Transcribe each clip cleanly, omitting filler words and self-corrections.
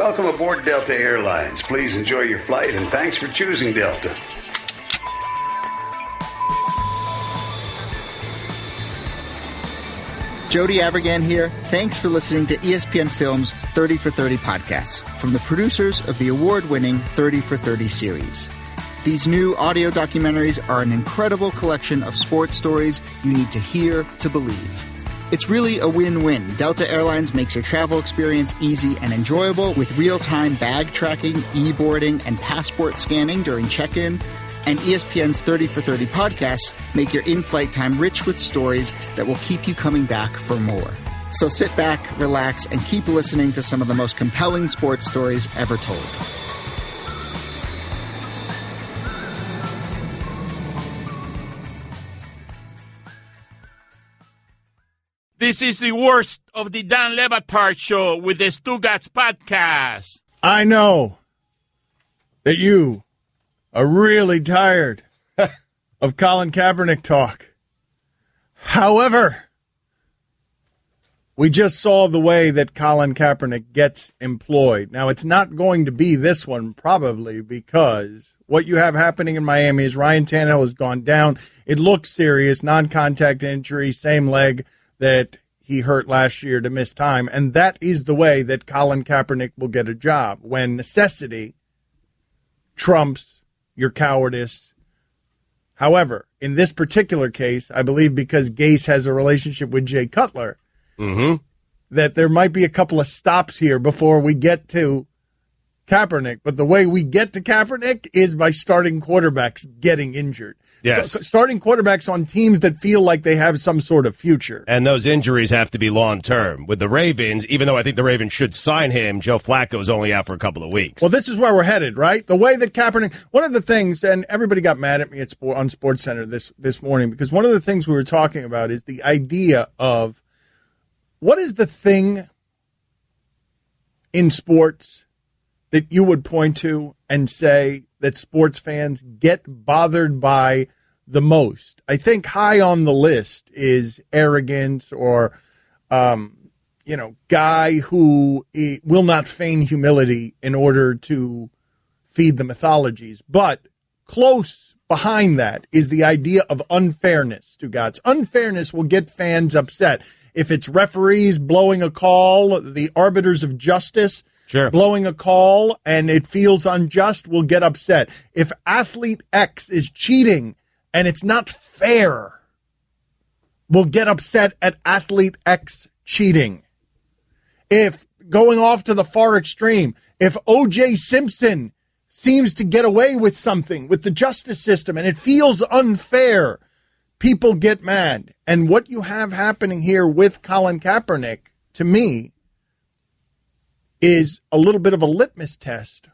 Welcome aboard Delta Airlines. Please enjoy your flight, and thanks for choosing Delta. Jody Avirgan here. Thanks for listening to ESPN Film's 30 for 30 podcast from the producers of the award-winning 30 for 30 series. These new audio documentaries are an incredible collection of sports stories you need to hear to believe. It's really a win-win. Delta Airlines makes your travel experience easy and enjoyable with real-time bag tracking, e-boarding, and passport scanning during check-in. And ESPN's 30 for 30 podcasts make your in-flight time rich with stories that will keep you coming back for more. So sit back, relax, and keep listening to some of the most compelling sports stories ever told. This is the worst of the Dan Le Batard Show with the Stugatz podcast. I know that you are really tired of Colin Kaepernick talk. However, we just saw the way that Colin Kaepernick gets employed. Now, it's not going to be this one, probably, because what you have happening in Miami is Ryan Tannehill has gone down. It looks serious, non-contact injury, same leg that he hurt last year to miss time. And that is the way that Colin Kaepernick will get a job, when necessity trumps your cowardice. However, in this particular case, I believe because Gase has a relationship with Jay Cutler, that there might be a couple of stops here before we get to Kaepernick. But the way we get to Kaepernick is by starting quarterbacks getting injured. Yes. Starting quarterbacks on teams that feel like they have some sort of future. And those injuries have to be long-term. With the Ravens, even though I think the Ravens should sign him, Joe Flacco's only out for a couple of weeks. Well, this is where we're headed, right? The way that Kaepernick, one of the things, and everybody got mad at me on SportsCenter this morning, because one of the things we were talking about is the idea of what is the thing in sports that you would point to and say that sports fans get bothered by the most? I think high on the list is arrogance or, guy who will not feign humility in order to feed the mythologies. But close behind that is the idea of unfairness, Stugatz. Unfairness will get fans upset. If it's referees blowing a call, the arbiters of justice blowing a call, and it feels unjust, will get upset. If athlete X is cheating and it's not fair, we'll get upset at athlete X cheating. If, going off to the far extreme, if O.J. Simpson seems to get away with something with the justice system and it feels unfair, people get mad. And what you have happening here with Colin Kaepernick, to me, is a little bit of a litmus test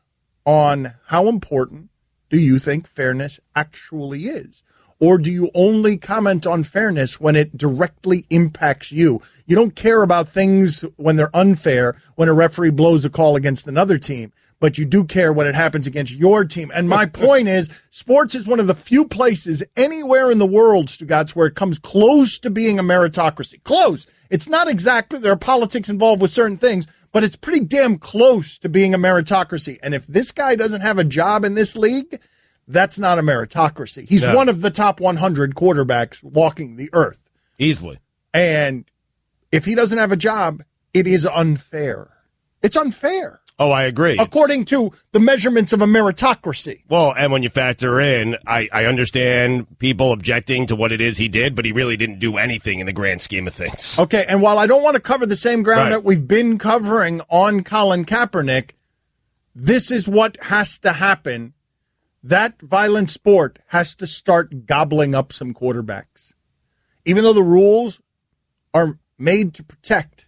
on how important do you think fairness actually is? Or do you only comment on fairness when it directly impacts you? You don't care about things when they're unfair, when a referee blows a call against another team, but you do care when it happens against your team. And my point is, sports is one of the few places anywhere in the world, Stugatz, where it comes close to being a meritocracy. Close. It's not exactly, there are politics involved with certain things, but it's pretty damn close to being a meritocracy. And if this guy doesn't have a job in this league, that's not a meritocracy. He's one of the top 100 quarterbacks walking the earth. Easily. And if he doesn't have a job, it is unfair. It's unfair. Oh, I agree. According to the measurements of a meritocracy. Well, and when you factor in, I understand people objecting to what it is he did, but he really didn't do anything in the grand scheme of things. Okay, and while I don't want to cover the same ground that we've been covering on Colin Kaepernick, this is what has to happen. That violent sport has to start gobbling up some quarterbacks. Even though the rules are made to protect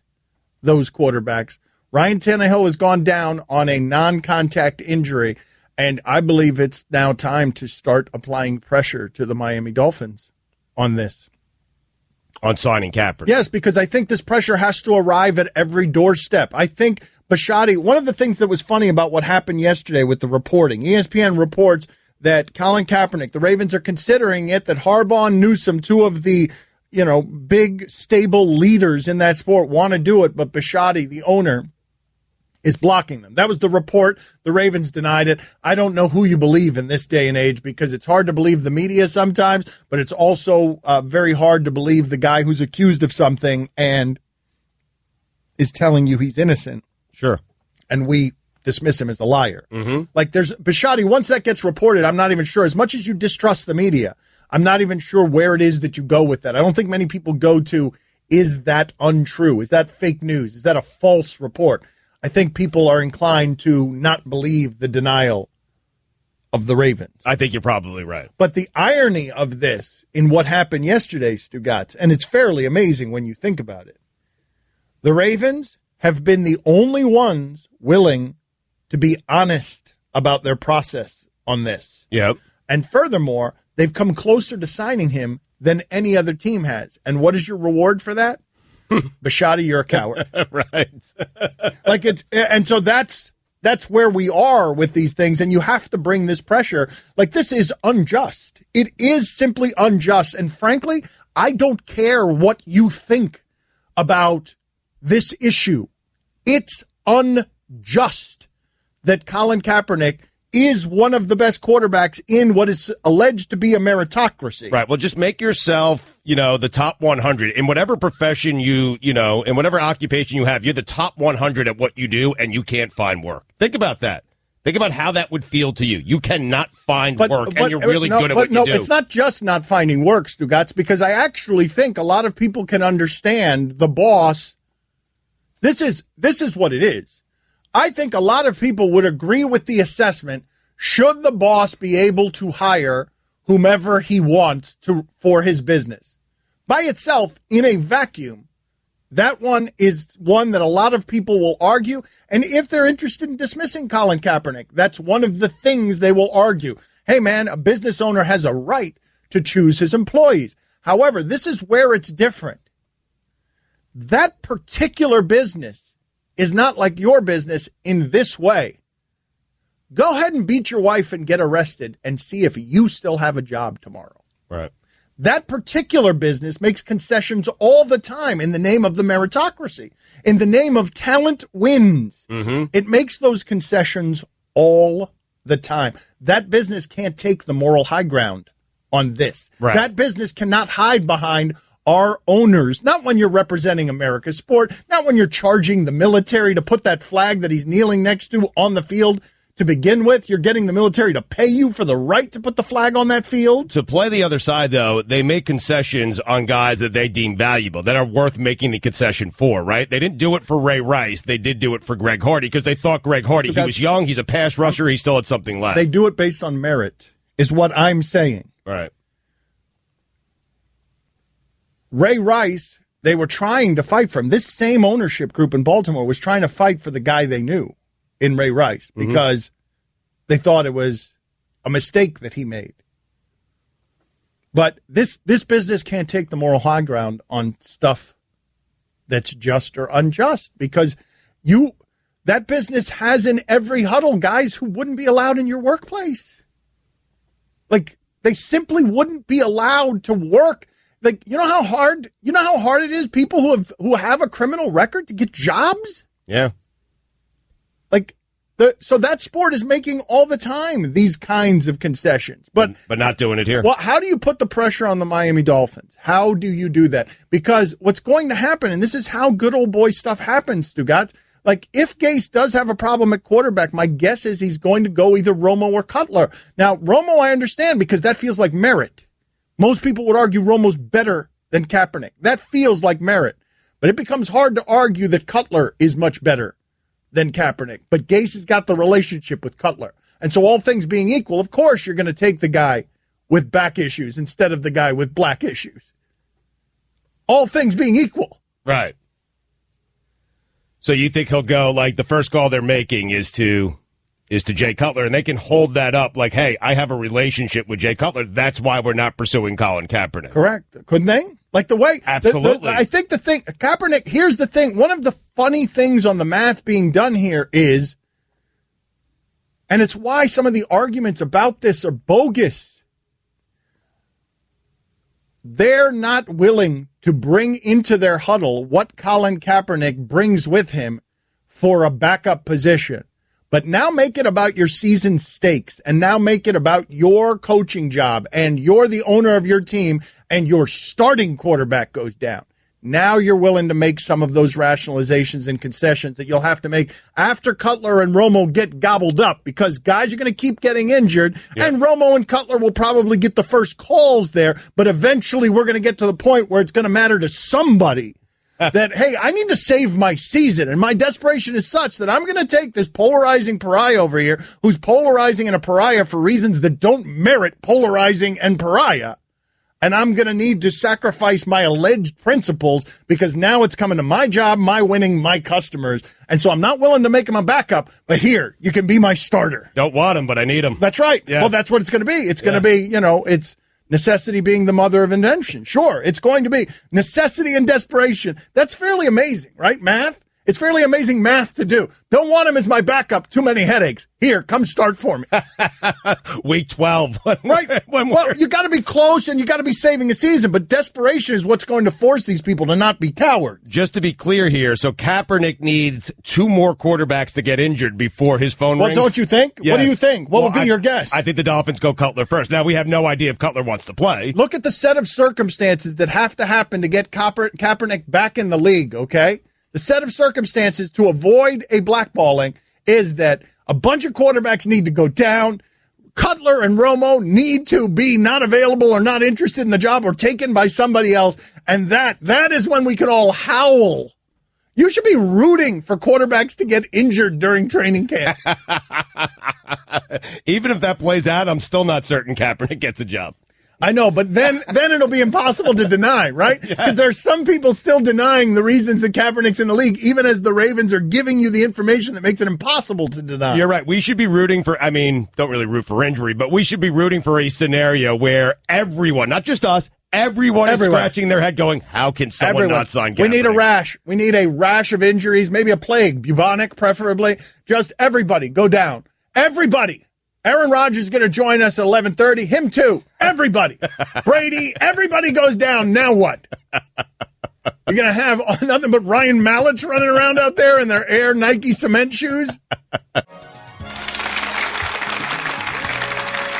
those quarterbacks, Ryan Tannehill has gone down on a non-contact injury, and I believe it's now time to start applying pressure to the Miami Dolphins on this. On signing Kaepernick. Yes, because I think this pressure has to arrive at every doorstep. I think Bisciotti, one of the things that was funny about what happened yesterday with the reporting, ESPN reports that Colin Kaepernick, the Ravens are considering it, that Harbaugh and Newsome, two of the big, stable leaders in that sport, want to do it, but Bisciotti, the owner, is blocking them. That was the report. The Ravens denied it. I don't know who you believe in this day and age because it's hard to believe the media sometimes, but it's also very hard to believe the guy who's accused of something and is telling you he's innocent. Sure. And we dismiss him as a liar. Mm-hmm. Like there's Bishotti, once that gets reported, I'm not even sure. As much as you distrust the media, I'm not even sure where it is that you go with that. I don't think many people go to, is that untrue? Is that fake news? Is that a false report? I think people are inclined to not believe the denial of the Ravens. I think you're probably right. But the irony of this in what happened yesterday, Stugatz, and it's fairly amazing when you think about it, the Ravens have been the only ones willing to be honest about their process on this. Yep. And furthermore, they've come closer to signing him than any other team has. And what is your reward for that? Bishotti, you're a coward. Right. Like it's, and so that's where we are with these things. And you have to bring this pressure. Like this is unjust. It is simply unjust. And frankly, I don't care what you think about this issue. It's unjust that Colin Kaepernick is one of the best quarterbacks in what is alleged to be a meritocracy. Right. Well, just make yourself, the top 100 in whatever profession in whatever occupation you have. You're the top 100 at what you do, and you can't find work. Think about that. Think about how that would feel to you. You cannot find work, and you're really good at what you do. It's not just not finding work, Stugatz, because I actually think a lot of people can understand the boss. This is what it is. I think a lot of people would agree with the assessment. Should the boss be able to hire whomever he wants for his business? By itself, in a vacuum, that one is one that a lot of people will argue. And if they're interested in dismissing Colin Kaepernick, that's one of the things they will argue. Hey, man, a business owner has a right to choose his employees. However, this is where it's different. That particular business is not like your business in this way. Go ahead and beat your wife and get arrested and see if you still have a job tomorrow. Right. That particular business makes concessions all the time in the name of the meritocracy, in the name of talent wins. Mm-hmm. It makes those concessions all the time. That business can't take the moral high ground on this. Right. That business cannot hide behind our owners, not when you're representing America's sport, not when you're charging the military to put that flag that he's kneeling next to on the field to begin with. You're getting the military to pay you for the right to put the flag on that field. To play the other side, though, they make concessions on guys that they deem valuable, that are worth making the concession for, right? They didn't do it for Ray Rice. They did do it for Greg Hardy because they thought Greg Hardy, he was young, he's a pass rusher, he still had something left. They do it based on merit, is what I'm saying. Right. Ray Rice, they were trying to fight for him. This same ownership group in Baltimore was trying to fight for the guy they knew in Ray Rice because they thought it was a mistake that he made. But this business can't take the moral high ground on stuff that's just or unjust because that business has in every huddle guys who wouldn't be allowed in your workplace. Like they simply wouldn't be allowed to work. Like, you know how hard it is, people who have a criminal record, to get jobs? Yeah. Like, so that sport is making all the time these kinds of concessions. But not doing it here. Well, how do you put the pressure on the Miami Dolphins? How do you do that? Because what's going to happen, and this is how good old boy stuff happens, Stugatz, like if Gase does have a problem at quarterback, my guess is he's going to go either Romo or Cutler. Now, Romo I understand because that feels like merit. Most people would argue Romo's better than Kaepernick. That feels like merit. But it becomes hard to argue that Cutler is much better than Kaepernick. But Gase has got the relationship with Cutler. And so all things being equal, of course you're going to take the guy with back issues instead of the guy with black issues. All things being equal. Right. So you think he'll go, like, the first call they're making is to Jay Cutler, and they can hold that up like, hey, I have a relationship with Jay Cutler. That's why we're not pursuing Colin Kaepernick. Correct. Couldn't they? Like the way. Absolutely. I think the thing, Kaepernick, here's the thing. One of the funny things on the math being done here is, and it's why some of the arguments about this are bogus. They're not willing to bring into their huddle what Colin Kaepernick brings with him for a backup position. But now make it about your season stakes, and now make it about your coaching job, and you're the owner of your team, and your starting quarterback goes down. Now you're willing to make some of those rationalizations and concessions that you'll have to make after Cutler and Romo get gobbled up, because guys are going to keep getting injured, and Romo and Cutler will probably get the first calls there, but eventually we're going to get to the point where it's going to matter to somebody that, hey, I need to save my season, and my desperation is such that I'm going to take this polarizing pariah over here who's polarizing and a pariah for reasons that don't merit polarizing and pariah, and I'm going to need to sacrifice my alleged principles because now it's coming to my job, my winning, my customers, and so I'm not willing to make him a backup, but here, you can be my starter. Don't want him, but I need him. That's right. Yes. Well, that's what it's going to be. It's going to be, it's necessity being the mother of invention. Sure, it's going to be necessity and desperation. That's fairly amazing, right? Math? It's fairly amazing math to do. Don't want him as my backup. Too many headaches. Here, come start for me. Week 12. Right. Well, you got to be close and you got to be saving a season, but desperation is what's going to force these people to not be cowards. Just to be clear here, so Kaepernick needs 2 more quarterbacks to get injured before his phone rings. Well, don't you think? Yes. What do you think? What would be your guess? I think the Dolphins go Cutler first. Now, we have no idea if Cutler wants to play. Look at the set of circumstances that have to happen to get Kaepernick back in the league, okay? The set of circumstances to avoid a blackballing is that a bunch of quarterbacks need to go down. Cutler and Romo need to be not available or not interested in the job or taken by somebody else. And that is when we can all howl. You should be rooting for quarterbacks to get injured during training camp. Even if that plays out, I'm still not certain Kaepernick gets a job. I know, but then it'll be impossible to deny, right? Because there's some people still denying the reasons that Kaepernick's in the league, even as the Ravens are giving you the information that makes it impossible to deny. You're right. We should be rooting for, don't really root for injury, but we should be rooting for a scenario where everyone, not just us, everyone is scratching their head going, how can someone not sign Kaepernick? We need a rash. We need a rash of injuries, maybe a plague, bubonic preferably. Just everybody go down. Everybody. Aaron Rodgers is going to join us at 11:30. Him too. Everybody. Brady. Everybody goes down. Now what? You're going to have nothing but Ryan Mallets running around out there in their Air Nike cement shoes?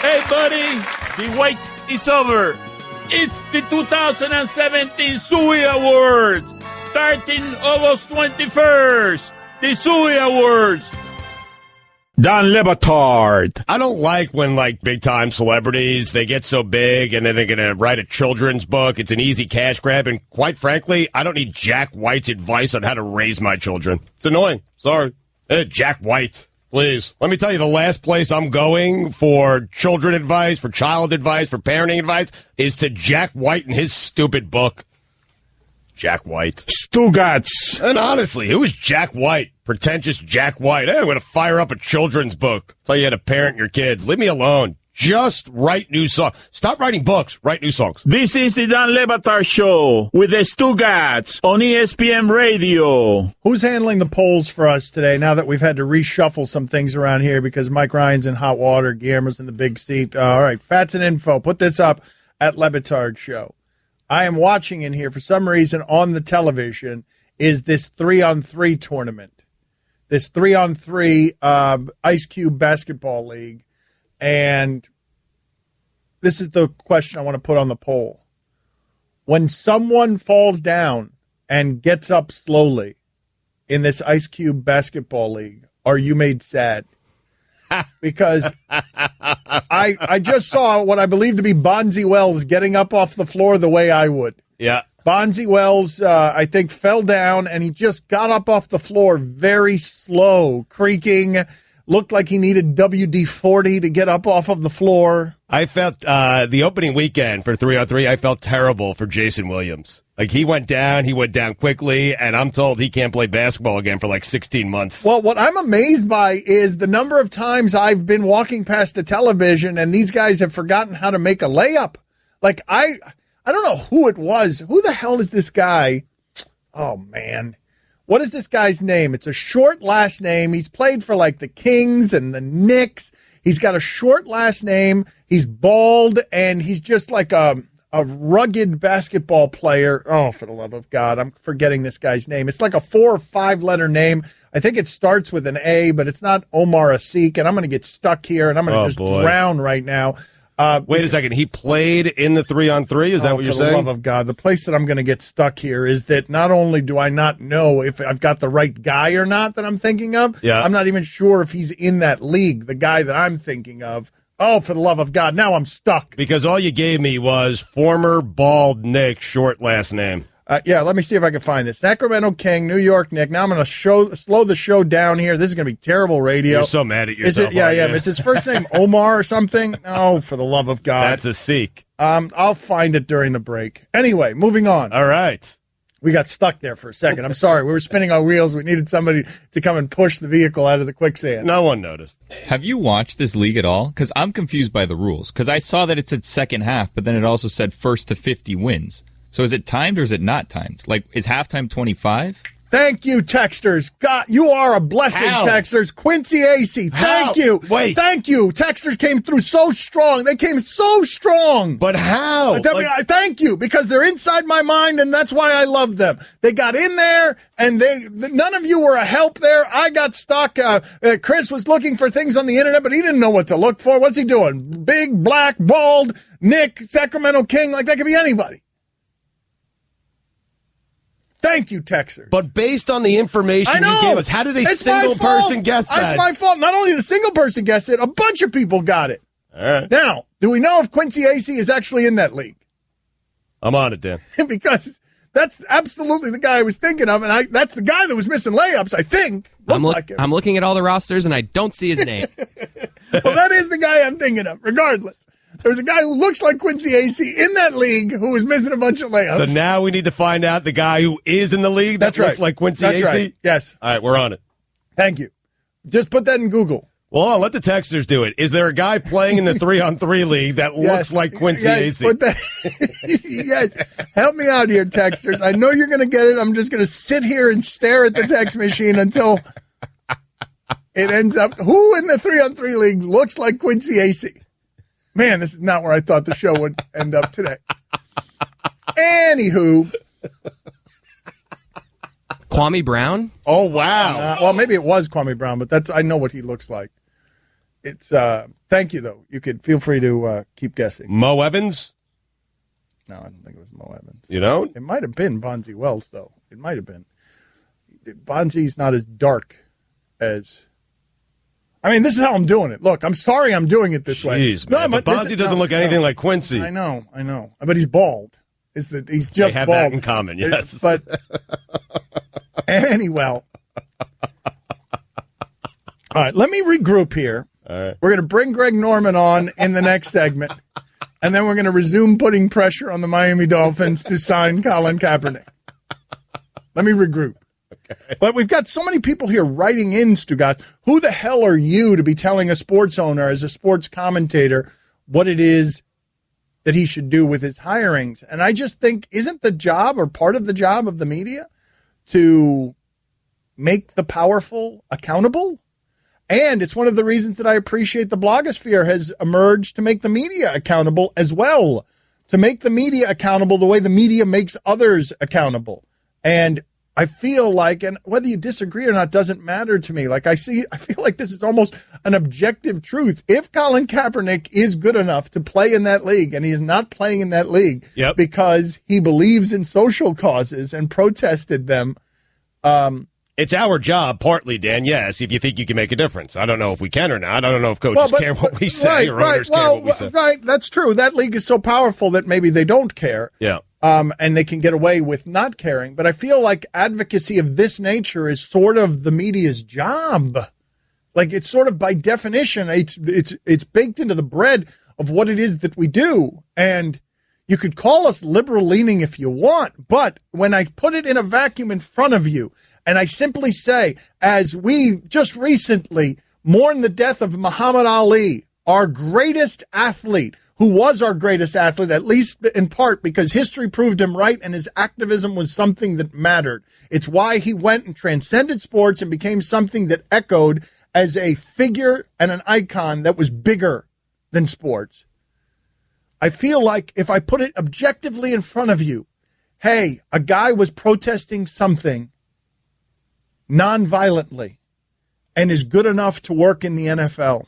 Hey, buddy. The wait is over. It's the 2017 Suey Awards. Starting August 21st. The Suey Awards. Dan Le Batard. I don't like when, big-time celebrities, they get so big and then they're going to write a children's book. It's an easy cash grab, and quite frankly, I don't need Jack White's advice on how to raise my children. It's annoying. Sorry. Jack White, please. Let me tell you, the last place I'm going for children advice, for child advice, for parenting advice, is to Jack White and his stupid book. Jack White. Stugats. And honestly, who is Jack White? Pretentious Jack White. Hey, I'm going to fire up a children's book. Tell you how to parent your kids. Leave me alone. Just write new songs. Stop writing books. Write new songs. This is the Dan Le Batard Show with the Stugats on ESPN Radio. Who's handling the polls for us today now that we've had to reshuffle some things around here because Mike Ryan's in hot water, Guillermo's in the big seat? All right, Fats and Info. Put this up at Le Batard Show. I am watching in here for some reason on the television is this 3-on-3 tournament, this 3-on-3 Ice Cube basketball league. And this is the question I want to put on the poll. When someone falls down and gets up slowly in this Ice Cube basketball league, are you made sad? Because I just saw what I believe to be Bonzi Wells getting up off the floor the way I would. Yeah. Bonzi Wells, I think, fell down, and he just got up off the floor very slow, creaking. Looked like he needed WD-40 to get up off of the floor. I felt the opening weekend for 3-on-3, I felt terrible for Jason Williams. He went down quickly, and I'm told he can't play basketball again for 16 months. Well, what I'm amazed by is the number of times I've been walking past the television and these guys have forgotten how to make a layup. I don't know who it was. Who the hell is this guy? Oh, man. What is this guy's name? It's a short last name. He's played for the Kings and the Knicks. He's got a short last name. He's bald, and he's just like a rugged basketball player. Oh, for the love of God, I'm forgetting this guy's name. It's like a 4 or 5 letter name. I think it starts with an A, but it's not Omar Asik, and I'm going to get stuck here, and I'm going to drown right now. Wait a second. He played in the 3-on-3? Is that what you're saying? For the love of God. The place that I'm going to get stuck here is that not only do I not know if I've got the right guy or not that I'm thinking of, I'm not even sure if he's in that league, the guy that I'm thinking of. Oh, for the love of God. Now I'm stuck. Because all you gave me was former bald Nick, short last name. Let me see if I can find this. Sacramento King, New York Nick. Now I'm going to slow the show down here. This is going to be terrible radio. You're so mad at yourself. Is his first name Omar or something? Oh, for the love of God. That's a Sikh. I'll find it during the break. Anyway, moving on. All right. We got stuck there for a second. I'm sorry. We were spinning our wheels. We needed somebody to come and push the vehicle out of the quicksand. No one noticed. Have you watched this league at all? Because I'm confused by the rules. Because I saw that it said second half, but then it also said first to 50 wins. So is it timed or is it not timed? Like, is halftime 25? Thank you, texters. God, you are a blessing, texters. Quincy Acey, thank you. Wait. Thank you. Texters came through so strong. They came so strong. But how? Thank you, because they're inside my mind, and that's why I love them. They got in there, and none of you were a help there. I got stuck. Chris was looking for things on the internet, but he didn't know what to look for. What's he doing? Big, black, bald, Nick, Sacramento King, like that could be anybody. Thank you, Texer. But based on the information you gave us, how did a single person guess that? That's my fault. Not only did a single person guess it, a bunch of people got it. All right. Now, do we know if Quincy Acey is actually in that league? I'm on it, Dan. Because that's absolutely the guy I was thinking of, and that's the guy that was missing layups, I think. I'm looking at all the rosters, and I don't see his name. Well, that is the guy I'm thinking of, regardless. There's a guy who looks like Quincy Acey in that league who was missing a bunch of layups. So now we need to find out the guy who is in the league that looks like Quincy Acey? Right. Yes. All right, we're on it. Thank you. Just put that in Google. Well, I'll let the texters do it. Is there a guy playing in the 3-on-3 league that looks like Quincy Acey? Put that, yes. Help me out here, texters. I know you're going to get it. I'm just going to sit here and stare at the text machine until it ends up. Who in the 3-on-3 league looks like Quincy Acey? Man, this is not where I thought the show would end up today. Anywho. Kwame Brown? Oh, wow. Well, maybe it was Kwame Brown, but I know what he looks like. It's thank you, though. You could feel free to keep guessing. Mo Evans? No, I don't think it was Mo Evans. You don't? It might have been Bonzi Wells, though. It might have been. Bonzi's not as dark as... I mean, this is how I'm doing it. Look, I'm sorry I'm doing it this way. Man, but Bonzi doesn't look anything like Quincy. I know. But he's bald. He's just they have bald. That in common, yes. But anyway. All right, let me regroup here. All right. We're going to bring Greg Norman on in the next segment, and then we're going to resume putting pressure on the Miami Dolphins to sign Colin Kaepernick. Let me regroup. Okay. But we've got so many people here writing in, Stugat. Who the hell are you to be telling a sports owner as a sports commentator what it is that he should do with his hirings? And I just think, isn't the job or part of the job of the media to make the powerful accountable? And it's one of the reasons that I appreciate the blogosphere has emerged to make the media accountable as well, to make the media accountable the way the media makes others accountable. And I feel like, and whether you disagree or not doesn't matter to me. Like I feel like this is almost an objective truth. If Colin Kaepernick is good enough to play in that league, and he is not playing in that league because he believes in social causes and protested them. It's our job, partly, Dan, yes, if you think you can make a difference. I don't know if we can or not. I don't know if coaches care what we say or owners care what we say. Right, that's true. That league is so powerful that maybe they don't care. Yeah. And they can get away with not caring. But I feel like advocacy of this nature is sort of the media's job. Like it's sort of by definition, it's baked into the bread of what it is that we do. And you could call us liberal leaning if you want, but when I put it in a vacuum in front of you, and I simply say, as we just recently mourn the death of Muhammad Ali, our greatest athlete, who was our greatest athlete, at least in part because history proved him right and his activism was something that mattered. It's why he went and transcended sports and became something that echoed as a figure and an icon that was bigger than sports. I feel like if I put it objectively in front of you, hey, a guy was protesting something non-violently and is good enough to work in the NFL.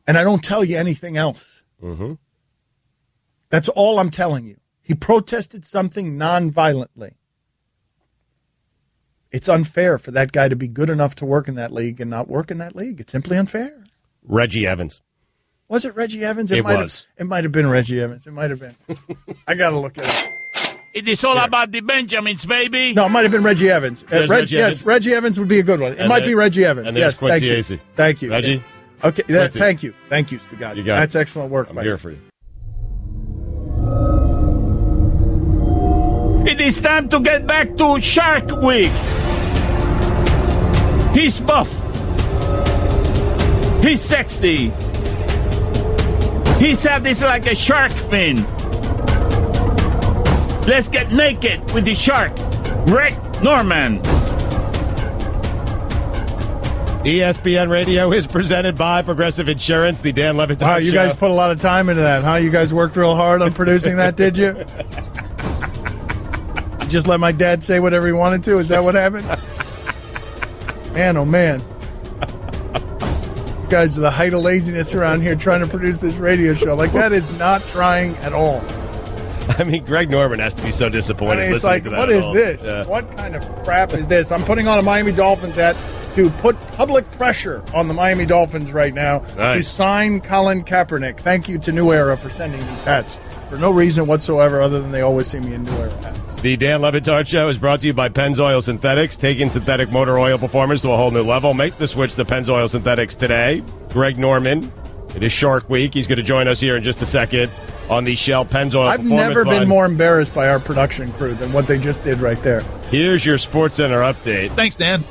And I don't tell you anything else. Mm-hmm. That's all I'm telling you. He protested something non-violently. It's unfair for that guy to be good enough to work in that league and not work in that league. It's simply unfair. Reggie Evans. Was it Reggie Evans? It was. It might have been Reggie Evans. It might have been. I got to look at it. It is all about the Benjamins, baby. No, it might have been Reggie Evans. Reggie yes, Evans? Reggie Evans would be a good one. It might be Reggie Evans. And yes, Quincy thank Acey. you. Thank you. Reggie? Okay, Quincy. thank you. Thank you, Stugotz. You got That's it. excellent work, I'm buddy. here for you. It is time to get back to Shark Week. He's buff. He's sexy. He's had this like a shark fin. Let's get naked with the shark. Greg Norman. ESPN Radio is presented by Progressive Insurance, the Dan Levitard Wow, you Show. guys put a lot of time into that, huh? You guys worked real hard on producing that, did you? You just let my dad say whatever he wanted to? Is that what happened? Man, oh man. You guys are the height of laziness around here trying to produce this radio show. Like, that is not trying at all. I mean, Greg Norman has to be so disappointed. I mean, it's listening like, to that what at is all. this? Yeah. What kind of crap is this? I'm putting on a Miami Dolphins hat to put public pressure on the Miami Dolphins right now to Nice. sign Colin Kaepernick. Thank you to New Era for sending these hats for no reason whatsoever other than they always see me in New Era hats. The Dan Levitard Show is brought to you by Pennzoil Synthetics, taking synthetic motor oil performance to a whole new level. Make the switch to Pennzoil Synthetics today. Greg Norman, it is Shark Week. He's going to join us here in just a second on the Shell Pennzoil I've Performance never been line. more embarrassed by our production crew than what they just did right there. Here's your SportsCenter update. Thanks, Dan.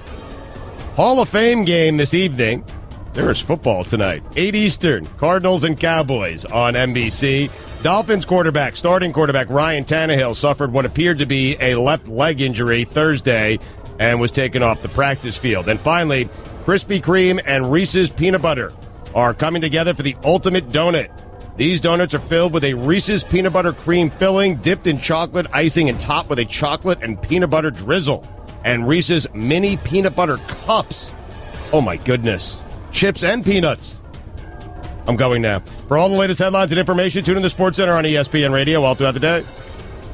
Hall of Fame game this evening. There is football tonight. 8 Eastern, Cardinals and Cowboys on NBC. Dolphins starting quarterback Ryan Tannehill suffered what appeared to be a left leg injury Thursday and was taken off the practice field. And finally, Krispy Kreme and Reese's Peanut Butter are coming together for the ultimate donut. These donuts are filled with a Reese's peanut butter cream filling, dipped in chocolate icing and topped with a chocolate and peanut butter drizzle. And Reese's mini peanut butter cups. Oh my goodness. Chips and peanuts. I'm going now. For all the latest headlines and information, tune in to SportsCenter on ESPN Radio all throughout the day.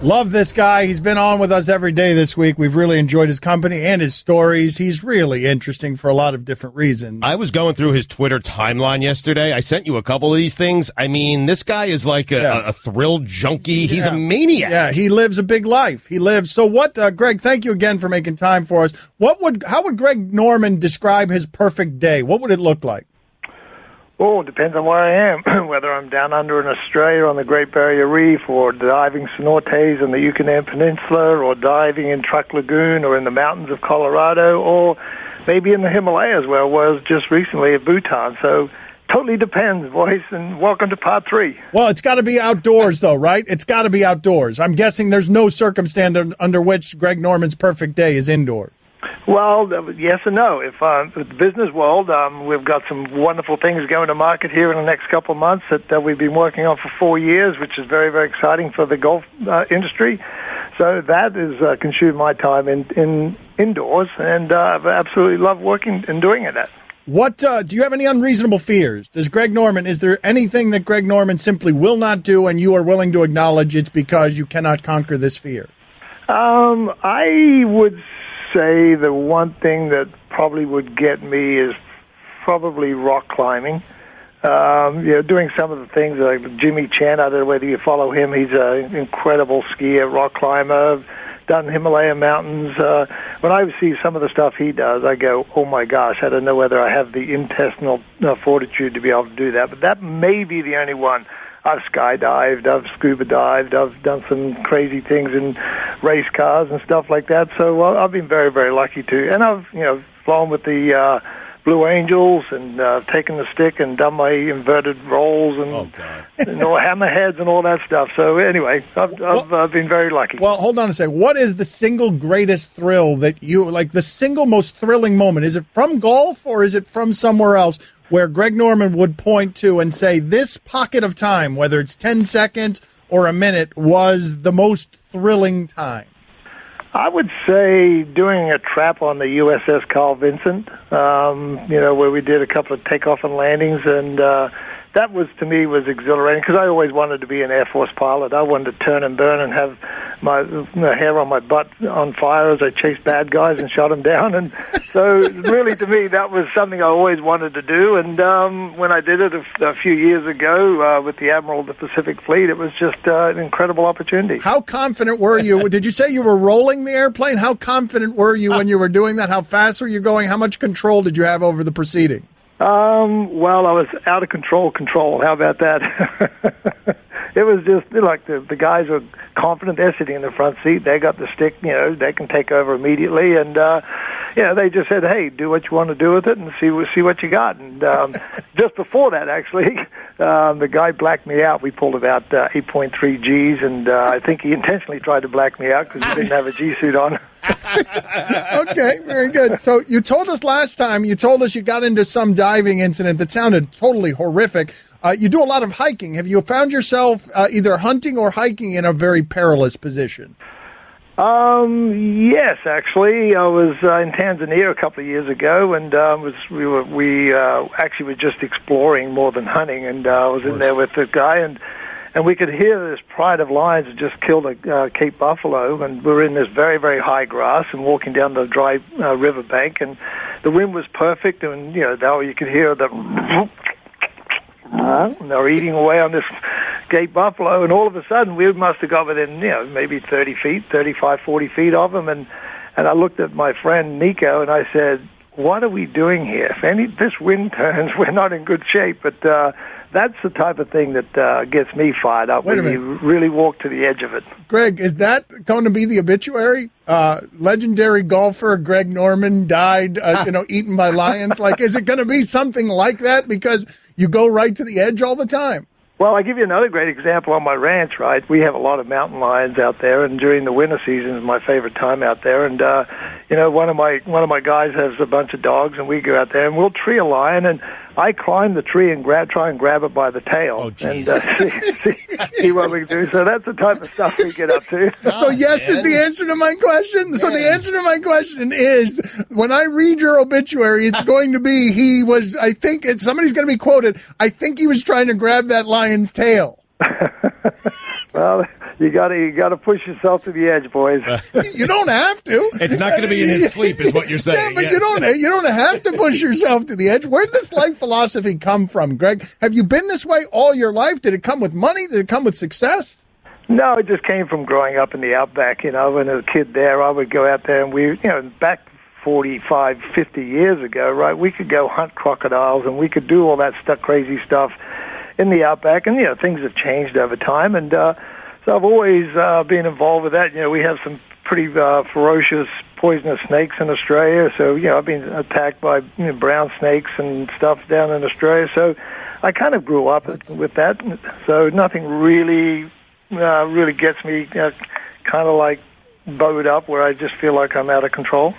Love this guy. He's been on with us every day this week. We've really enjoyed his company and his stories. He's really interesting for a lot of different reasons. I was going through his Twitter timeline yesterday. I sent you a couple of these things. I mean, this guy is like a thrill junkie. He's a maniac. Yeah, he lives a big life. He lives. So what, Greg, thank you again for making time for us. How would Greg Norman describe his perfect day? What would it look like? Oh, it depends on where I am, whether I'm down under in Australia on the Great Barrier Reef or diving cenotes in the Yucatan Peninsula or diving in Truck Lagoon or in the mountains of Colorado or maybe in the Himalayas where I was just recently at Bhutan. So totally depends, boys, and welcome to part 3. Well, it's got to be outdoors, though, right? It's got to be outdoors. I'm guessing there's no circumstance under which Greg Norman's perfect day is indoors. Well, yes and no. If the business world, we've got some wonderful things going to market here in the next couple of months that we've been working on for 4 years, which is very, very exciting for the golf industry. So that is consumed my time in indoors, and I absolutely love working and doing it at. What do you have any unreasonable fears? Is there anything that Greg Norman simply will not do, and you are willing to acknowledge it's because you cannot conquer this fear? I would say the one thing that probably would get me is probably rock climbing. Doing some of the things like Jimmy Chen, I don't know whether you follow him. He's an incredible skier, rock climber, done Himalayan mountains. When I see some of the stuff he does, I go, oh my gosh, I don't know whether I have the intestinal fortitude to be able to do that. But that may be the only one. I've skydived, I've scuba dived, I've done some crazy things in race cars and stuff like that. So I've been very, very lucky to. And I've, flown with the Blue Angels and taken the stick and done my inverted rolls and all hammerheads and all that stuff. So anyway, I've been very lucky. Well, hold on a second. What is the single greatest thrill that you like? The single most thrilling moment? Is it from golf or is it from somewhere else? Where Greg Norman would point to and say, this pocket of time, whether it's 10 seconds or a minute, was the most thrilling time? I would say doing a trap on the USS Carl Vinson, where we did a couple of takeoff and landings, and that was, to me, was exhilarating because I always wanted to be an Air Force pilot. I wanted to turn and burn and have my hair on my butt on fire as I chased bad guys and shot them down. And so really, to me, that was something I always wanted to do. And when I did it a few years ago with the Admiral of the Pacific Fleet, it was just an incredible opportunity. How confident were you? Did you say you were rolling the airplane? How confident were you when you were doing that? How fast were you going? How much control did you have over the proceeding? Well, I was out of control. How about that? It was just like the guys were confident. They're sitting in the front seat. They got the stick. They can take over immediately. And, they just said, hey, do what you want to do with it and see what you got. And just before that, actually, the guy blacked me out. We pulled about 8.3 Gs, and I think he intentionally tried to black me out because he didn't have a G suit on. Okay, very good. So you told us last time, you got into some diving incident that sounded totally horrific. You do a lot of hiking. Have you found yourself either hunting or hiking in a very perilous position? Yes, actually. I was in Tanzania a couple of years ago, and we actually were just exploring more than hunting, and I was in there with the guy, and we could hear this pride of lions that just killed a Cape buffalo, and we were in this very, very high grass and walking down the dry river bank, and the wind was perfect, and you could hear the and they were eating away on this Cape buffalo, and all of a sudden we must have got within maybe 30 feet, 35, 40 feet of them, and I looked at my friend Nico and I said, what are we doing here? If this wind turns, we're not in good shape. But that's the type of thing that gets me fired up when you really walk to the edge of it. Greg, is that going to be the obituary? Legendary golfer Greg Norman died, eaten by lions. Like, is it going to be something like that because you go right to the edge all the time? Well, I'll give you another great example on my ranch, right? We have a lot of mountain lions out there, and during the winter season is my favorite time out there. And, one of my guys has a bunch of dogs, and we go out there, and we'll tree a lion, and I climb the tree and try and grab it by the tail. Oh, and see what we can do. So that's the type of stuff we get up to. So yes is the answer to my question. So the answer to my question is, when I read your obituary, it's going to be somebody's going to be quoted, I think he was trying to grab that lion's tail. Well, you got to push yourself to the edge, boys. You don't have to. It's not going to be in his sleep, is what you're saying. Yeah, but you don't have to push yourself to the edge. Where did this life philosophy come from, Greg? Have you been this way all your life? Did it come with money? Did it come with success? No, it just came from growing up in the outback. When I was a kid there, I would go out there and back 45, 50 years ago, right, we could go hunt crocodiles and we could do all that crazy stuff in the outback, and things have changed over time, and so I've always been involved with that. We have some pretty ferocious, poisonous snakes in Australia, so I've been attacked by brown snakes and stuff down in Australia. So I kind of grew up with that. So nothing really gets me kind of like bowed up where I just feel like I'm out of control.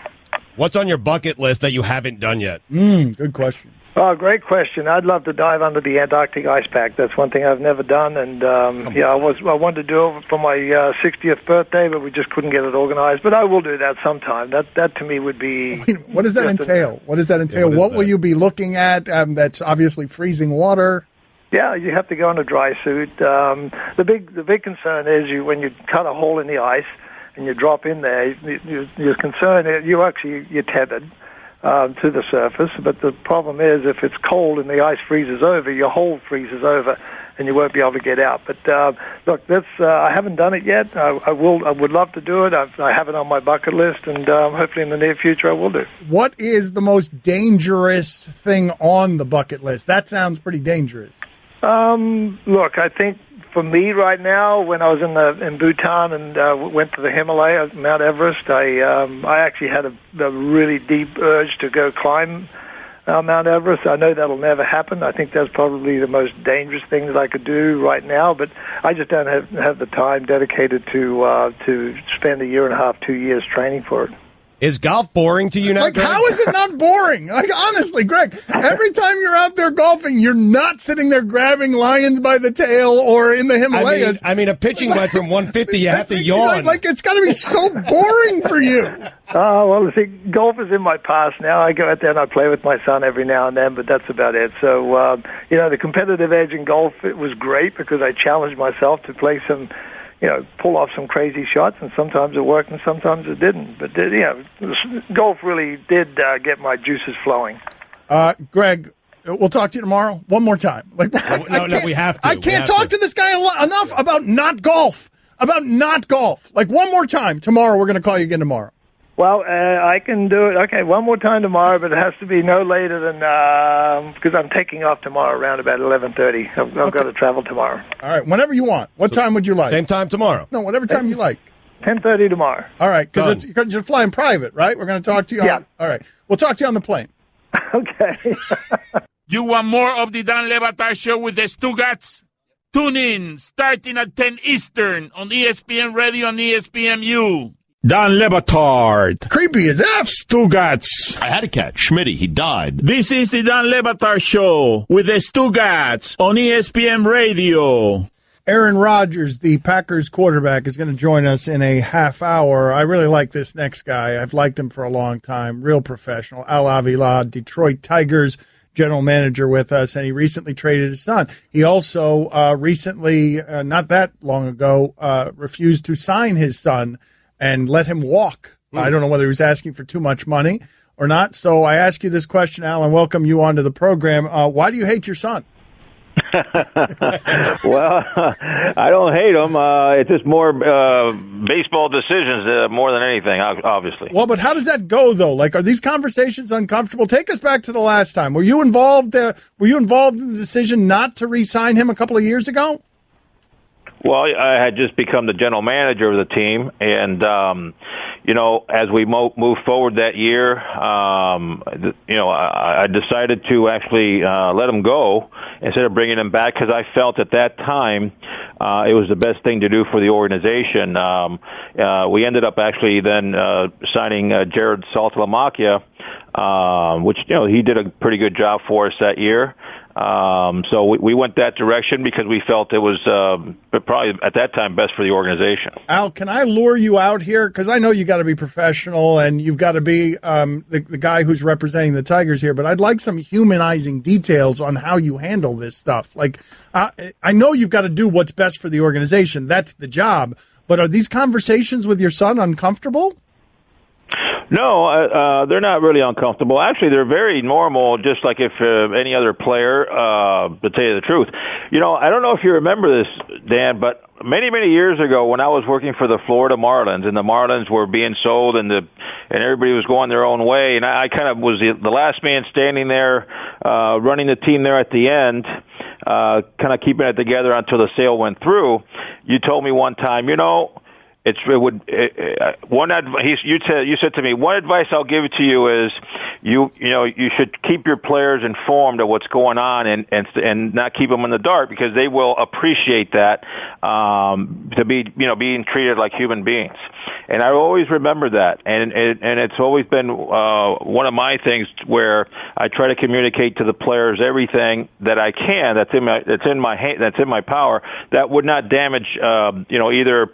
What's on your bucket list that you haven't done yet? Good question. Oh, great question. I'd love to dive under the Antarctic ice pack. That's one thing I've never done, and I wanted to do it for my 60th birthday, but we just couldn't get it organized. But I will do that sometime. That to me would be. What does that entail? What does that entail? What will you be looking at? That's obviously freezing water. Yeah, you have to go in a dry suit. The big concern is when you cut a hole in the ice and you drop in there, you're concerned you're tethered to the surface, but the problem is if it's cold and the ice freezes over, your hole freezes over, and you won't be able to get out. But look, I haven't done it yet. I would love to do it. I have it on my bucket list, and hopefully in the near future I will do. What is the most dangerous thing on the bucket list? That sounds pretty dangerous. Look, I think for me right now, when I was in Bhutan and went to the Himalayas, Mount Everest, I actually had a really deep urge to go climb Mount Everest. I know that'll never happen. I think that's probably the most dangerous thing that I could do right now, but I just don't have the time dedicated to spend a year and a half, 2 years training for it. Is golf boring to you now, Like, Greg? how is it not boring? Like, honestly, Greg, every time you're out there golfing, you're not sitting there grabbing lions by the tail or in the Himalayas. I mean, a pitching wedge from 150, you have to yawn. Like, it's got to be so boring for you. Well, see, golf is in my past now. I go out there and I play with my son every now and then, but that's about it. So, the competitive edge in golf, it was great because I challenged myself to play some, pull off some crazy shots, and sometimes it worked and sometimes it didn't. But, golf really did get my juices flowing. Greg, we'll talk to you tomorrow one more time. Like, No, we have to. I can't talk to this guy enough about not golf. Like, one more time tomorrow. We're going to call you again tomorrow. Well, I can do it. Okay, one more time tomorrow, but it has to be no later than because I'm taking off tomorrow around about 11:30. I've got to travel tomorrow. All right, whenever you want. What time would you like? Same time tomorrow. No, whatever time you like. 10:30 tomorrow. All right, because you're flying private, right? We're going to talk to you. Yeah. All right, we'll talk to you on the plane. Okay. You want more of the Dan Le Batard Show with the Stugats? Tune in starting at 10 Eastern on ESPN Radio and ESPNU. Dan Le Batard. Creepy as F. Stugats. I had a cat, Schmitty. He died. This is the Dan Le Batard Show with the Stugats on ESPN Radio. Aaron Rodgers, the Packers quarterback, is going to join us in a half hour. I really like this next guy. I've liked him for a long time. Real professional. Al Avila, Detroit Tigers general manager with us, and he recently traded his son. He also recently, not that long ago, refused to sign his son and let him walk. I don't know whether he was asking for too much money or not. So I ask you this question, Al, and welcome you onto the program. Why do you hate your son? Well, I don't hate him. It's just more baseball decisions more than anything, obviously. Well, but how does that go, though? Like, are these conversations uncomfortable? Take us back to the last time. Were you involved? Were you involved in the decision not to re-sign him a couple of years ago? Well, I had just become the general manager of the team, and as we move forward that year, I decided to actually let him go instead of bringing him back because I felt at that time it was the best thing to do for the organization. We ended up actually then signing Jared Saltalamacchia, which he did a pretty good job for us that year. So we went that direction because we felt it was probably at that time best for the organization. Al, can I lure you out here? Because I know you got to be professional and you've got to be the guy who's representing the Tigers here, but I'd like some humanizing details on how you handle this stuff. Like, I know you've got to do what's best for the organization. That's the job. But are these conversations with your son uncomfortable? No, they're not really uncomfortable. Actually, they're very normal, just like if any other player, to tell you the truth. I don't know if you remember this, Dan, but many, many years ago when I was working for the Florida Marlins, and the Marlins were being sold and everybody was going their own way, and I kind of was the last man standing there running the team there at the end, kind of keeping it together until the sale went through. You told me one time, you said to me, one advice I'll give to you is you should keep your players informed of what's going on and not keep them in the dark because they will appreciate that to be being treated like human beings. And I always remember that, and it's always been one of my things where I try to communicate to the players everything that I can that's in my power that would not damage either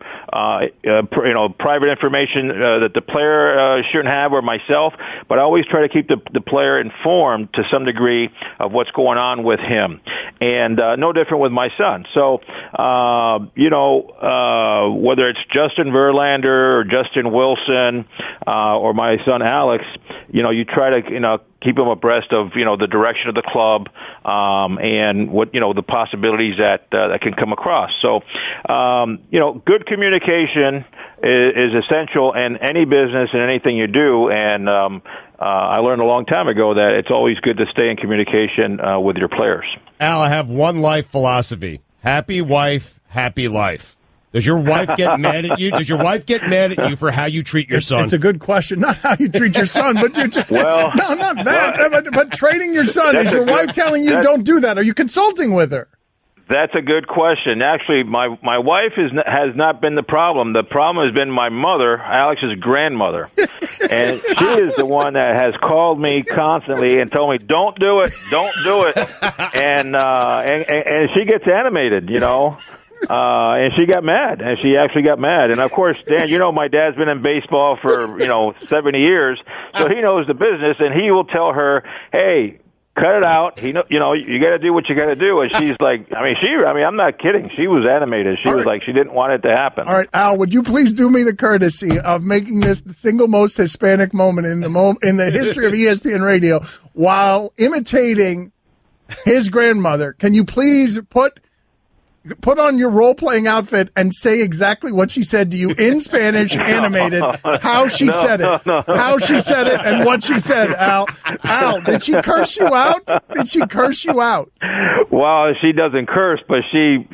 private information that the player shouldn't have or myself, but I always try to keep the player informed to some degree of what's going on with him, and no different with my son. So whether it's Justin Verlander or Justin Wilson or my son Alex, you try to keep them abreast of the direction of the club and what the possibilities that can come across. So good communication is essential in any business and anything you do. And I learned a long time ago that it's always good to stay in communication with your players. Al, I have one life philosophy: happy wife, happy life. Does your wife get mad at you? Does your wife get mad at you for how you treat your son? It's a good question. Not how you treat your son, but no, not that. But trading your son. Is your wife telling you don't do that? Are you consulting with her? That's a good question. Actually, my wife has not been the problem. The problem has been my mother, Alex's grandmother. And she is the one that has called me constantly and told me, don't do it. And she gets animated, and she got mad, and she actually got mad. And, of course, Dan, my dad's been in baseball for, 70 years, so he knows the business, and he will tell her, hey, cut it out. You got to do what you got to do. And she's like, I'm not kidding. She was animated. She was like, she didn't want it to happen. All right, Al, would you please do me the courtesy of making this the single most Hispanic moment in the history of ESPN Radio while imitating his grandmother? Can you please put on your role-playing outfit and say exactly what she said to you in Spanish, animated, how she said it, how she said it, and what she said, Al. Al, did she curse you out? Well, she doesn't curse, but she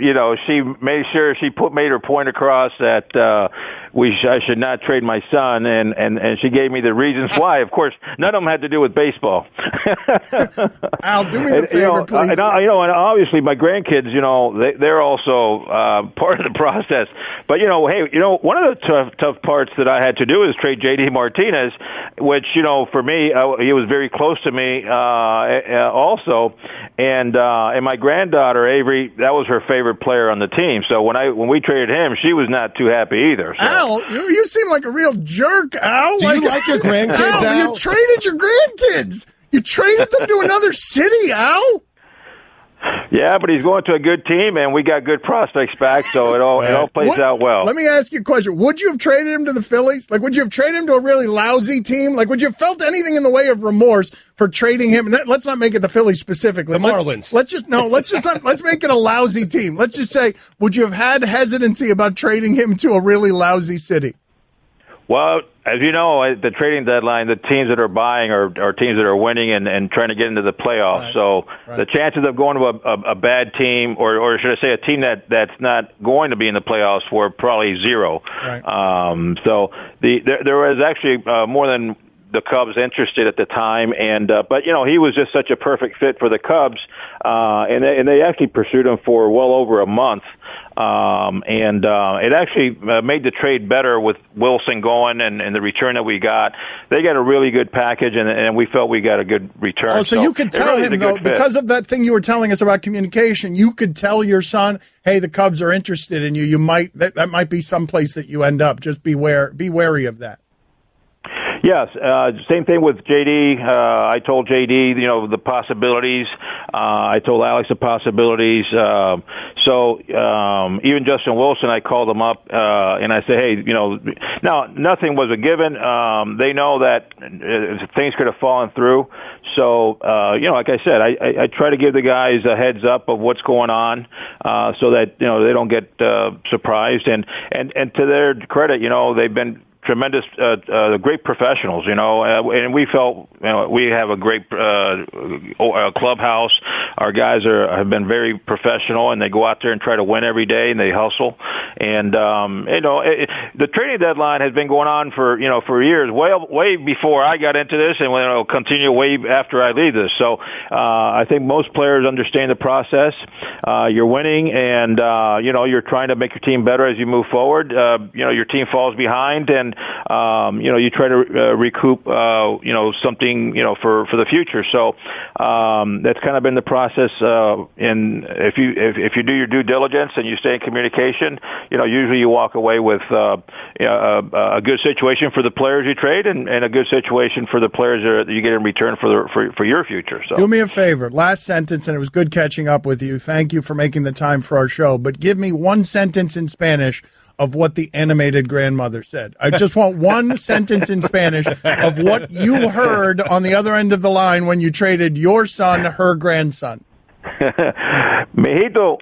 made sure made her point across that I should not trade my son, and she gave me the reasons why. Of course, none of them had to do with baseball. Al, do me the favor, please. And obviously my grandkids, they're also part of the process. But one of the tough parts that I had to do is trade JD Martinez, which for me he was very close to me also, and my granddaughter Avery, that was her favorite player on the team. So when we traded him, she was not too happy either. So. Al, you seem like a real jerk, Al. Do you like your grandkids, Al? You traded your grandkids. You traded them to another city, Al. Yeah, but he's going to a good team, and we got good prospects back, so it all plays out well. Let me ask you a question. Would you have traded him to the Phillies? Like, would you have traded him to a really lousy team? Like, would you have felt anything in the way of remorse for trading him? Let's not make it the Phillies specifically. The Marlins. Let's make it a lousy team. Let's just say, would you have had hesitancy about trading him to a really lousy city? Well, as you know, at the trading deadline, the teams that are buying are teams that are winning and trying to get into the playoffs. Right. So the chances of going to a bad team, or should I say a team that's not going to be in the playoffs, were probably zero. Right. So there was actually more than the Cubs interested at the time, but he was just such a perfect fit for the Cubs, and they actually pursued him for well over a month. It actually made the trade better with Wilson going and the return that we got. They got a really good package, and we felt we got a good return. Oh, so you could tell him, though, because of that thing you were telling us about communication, you could tell your son, hey, the Cubs are interested in you. You might that might be someplace that you end up. Just be wary of that. Yes, same thing with JD. I told JD, the possibilities. I told Alex the possibilities. So even Justin Wilson, I called him up and I said, hey, now nothing was a given. They know that things could have fallen through. So, like I said, I try to give the guys a heads up of what's going on so that, they don't get surprised. And to their credit, they've been tremendous, great professionals, and we felt we have a great clubhouse. Our guys have been very professional, and they go out there and try to win every day, and they hustle. And the trading deadline has been going on for years, way before I got into this, and will continue way after I leave this. So I think most players understand the process. You're winning, and you're trying to make your team better as you move forward. Your team falls behind, and you try to recoup, something, for the future. So that's kind of been the process. And if you do your due diligence and you stay in communication, usually you walk away with a good situation for the players you trade, and a good situation for the players that you get in return for your future. So do me a favor, last sentence, and it was good catching up with you. Thank you for making the time for our show. But give me one sentence in Spanish of what the animated grandmother said. I just want one sentence in Spanish of what you heard on the other end of the line when you traded your son, her grandson. Mijito,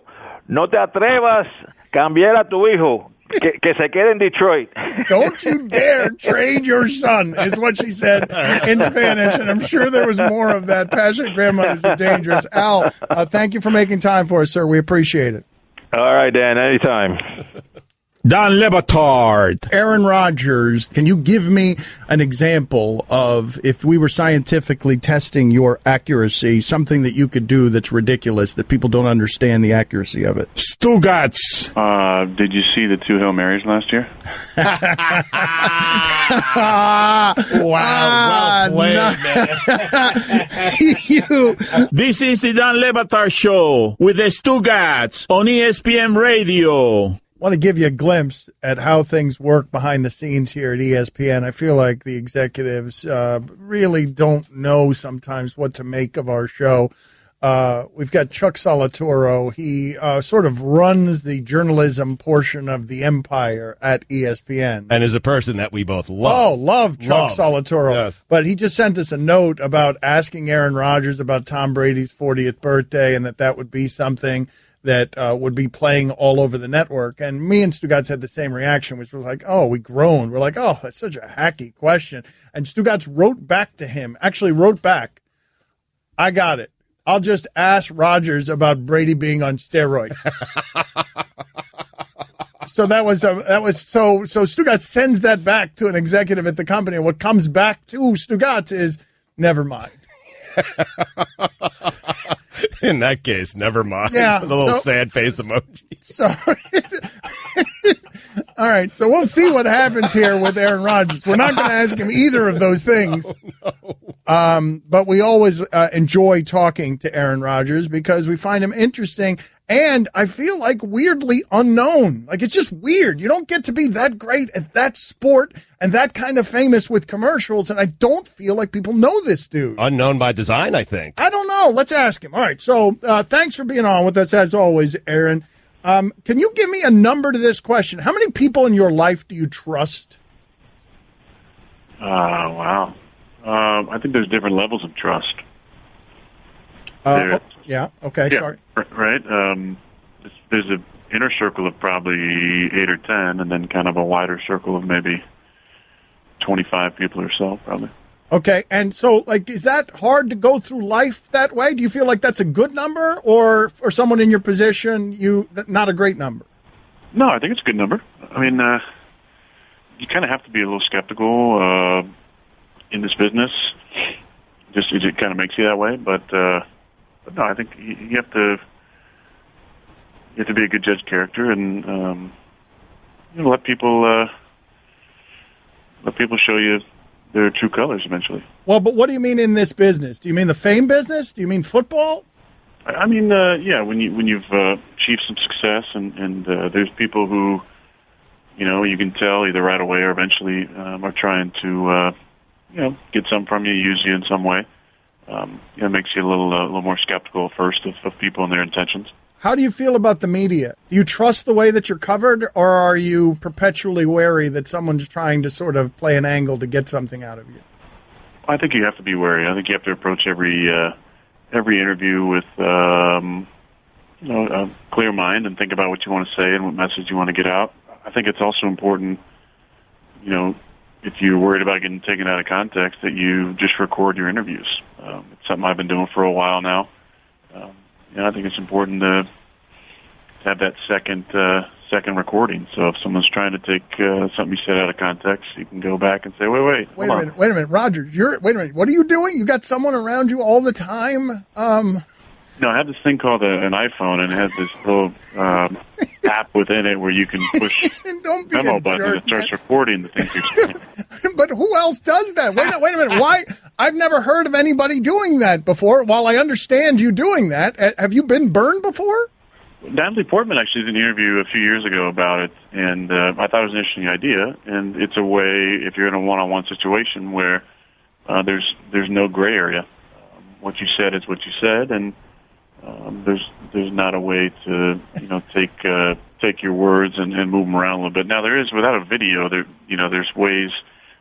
no te atrevas cambiar a tu hijo. Que se quede in Detroit. Don't you dare trade your son, is what she said in Spanish, and I'm sure there was more of that. Passionate grandmothers are dangerous. Al, thank you for making time for us, sir. We appreciate it. All right, Dan, anytime. Don Le Batard. Aaron Rodgers, can you give me an example of, if we were scientifically testing your accuracy, something that you could do that's ridiculous, that people don't understand the accuracy of it? Stugats. Did you see the 2 Hail Marys last year? Wow, well played, man. This is the Don Le Batard Show with the Stugats on ESPN Radio. I want to give you a glimpse at how things work behind the scenes here at ESPN. I feel like the executives really don't know sometimes what to make of our show. We've got Chuck Solitoro. He sort of runs the journalism portion of the empire at ESPN. And is a person that we both love. Oh, love Chuck Solitoro. Yes. But he just sent us a note about asking Aaron Rodgers about Tom Brady's 40th birthday, and that would be something that would be playing all over the network. And me and Stugats had the same reaction, which was like, oh, we groaned. We're like, oh, that's such a hacky question. And Stugats wrote back, I got it. I'll just ask Rodgers about Brady being on steroids. So that was so Stugats sends that back to an executive at the company, and what comes back to Stugats is, never mind. In that case, never mind. Yeah, the little sad face emoji. Sorry. All right, so we'll see what happens here with Aaron Rodgers. We're not going to ask him either of those things. But we always enjoy talking to Aaron Rodgers because we find him interesting, and I feel like weirdly unknown. Like, it's just weird. You don't get to be that great at that sport and that kind of famous with commercials, and I don't feel like people know this dude. Unknown by design, I think. I don't know. Let's ask him. All right, so thanks for being on with us, as always, Aaron. Can you give me a number to this question? How many people in your life do you trust? Wow. I think there's different levels of trust. Yeah, okay, yeah, sorry. Right. There's an inner circle of probably 8 or 10, and then kind of a wider circle of maybe 25 people or so, probably. Okay, and so, like, is that hard to go through life that way? Do you feel like that's a good number, or for someone in your position, not a great number? No, I think it's a good number. I mean, you kind of have to be a little skeptical in this business. Just it kind of makes you that way, but no, I think you have to be a good judge of character and let people show you their true colors eventually. Well, but what do you mean in this business? Do you mean the fame business? Do you mean football? I mean, yeah, when you've achieved some success and there's people who, you can tell either right away or eventually are trying to, get some from you, use you in some way. It makes you a little more skeptical first of people and their intentions. How do you feel about the media? Do you trust the way that you're covered, or are you perpetually wary that someone's trying to sort of play an angle to get something out of you? I think you have to be wary. I think you have to approach every interview with a clear mind and think about what you want to say and what message you want to get out. I think it's also important, if you're worried about getting taken out of context, that you just record your interviews. It's something I've been doing for a while now. I think it's important to have that second recording. So if someone's trying to take something you said out of context, you can go back and say, wait a minute, Rodgers, wait a minute, what are you doing? You got someone around you all the time? No, I have this thing called an iPhone, and it has this little app within it where you can push memo button and it starts recording the things you're saying. But who else does that? Wait a minute. Why? I've never heard of anybody doing that before. While I understand you doing that, have you been burned before? Natalie Portman actually did an interview a few years ago about it, and I thought it was an interesting idea. And it's a way, if you're in a one-on-one situation where there's no gray area. What you said is what you said, and there's not a way to take your words and move them around a little bit. Now there is, without a video, there's ways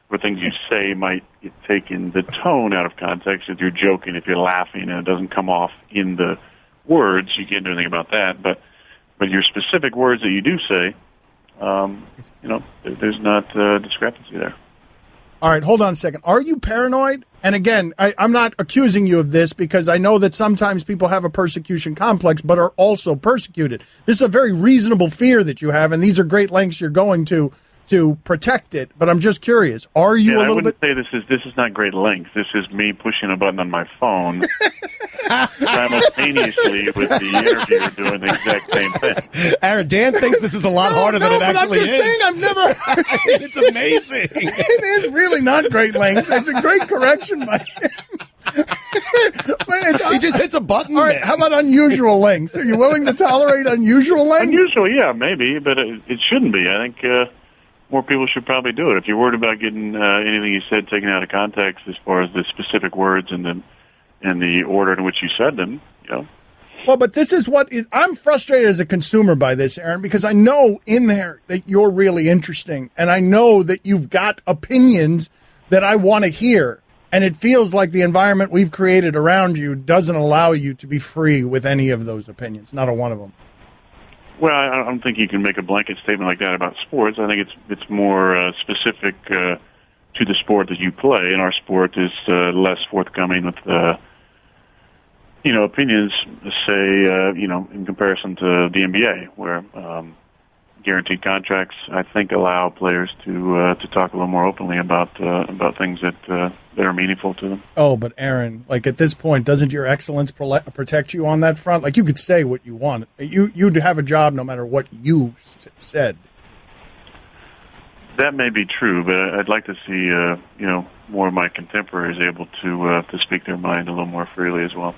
where things you say might get taken the tone out of context. If you're joking, if you're laughing, and it doesn't come off in the words, you can't do anything about that. But your specific words that you do say, there's not discrepancy there. All right, hold on a second. Are you paranoid? And again, I'm not accusing you of this because I know that sometimes people have a persecution complex but are also persecuted. This is a very reasonable fear that you have, and these are great lengths you're going to protect it. But I'm just curious, are you a little bit... I wouldn't say this is not great length. This is me pushing a button on my phone simultaneously with the interviewer doing the exact same thing. Aaron, Dan thinks this is a lot harder than it actually is. I'm just saying I've never... It's amazing. It is really not great length. It's a great correction by him. He just hits a button. All right, how about unusual lengths? Are you willing to tolerate unusual lengths? Unusual, yeah, maybe, but it shouldn't be. I think more people should probably do it. If you're worried about getting anything you said taken out of context as far as the specific words and the order in which you said them, Well, but this is I'm frustrated as a consumer by this, Aaron, because I know in there that you're really interesting, and I know that you've got opinions that I want to hear, and it feels like the environment we've created around you doesn't allow you to be free with any of those opinions, not a one of them. Well, I don't think you can make a blanket statement like that about sports. I think it's more specific to the sport that you play, and our sport is less forthcoming with opinions, say, in comparison to the NBA, where guaranteed contracts, I think, allow players to talk a little more openly about things that are meaningful to them. Oh, but Aaron, like at this point, doesn't your excellence protect you on that front? Like you could say what you want. You'd have a job no matter what you said. That may be true, but I'd like to see more of my contemporaries able to speak their mind a little more freely as well.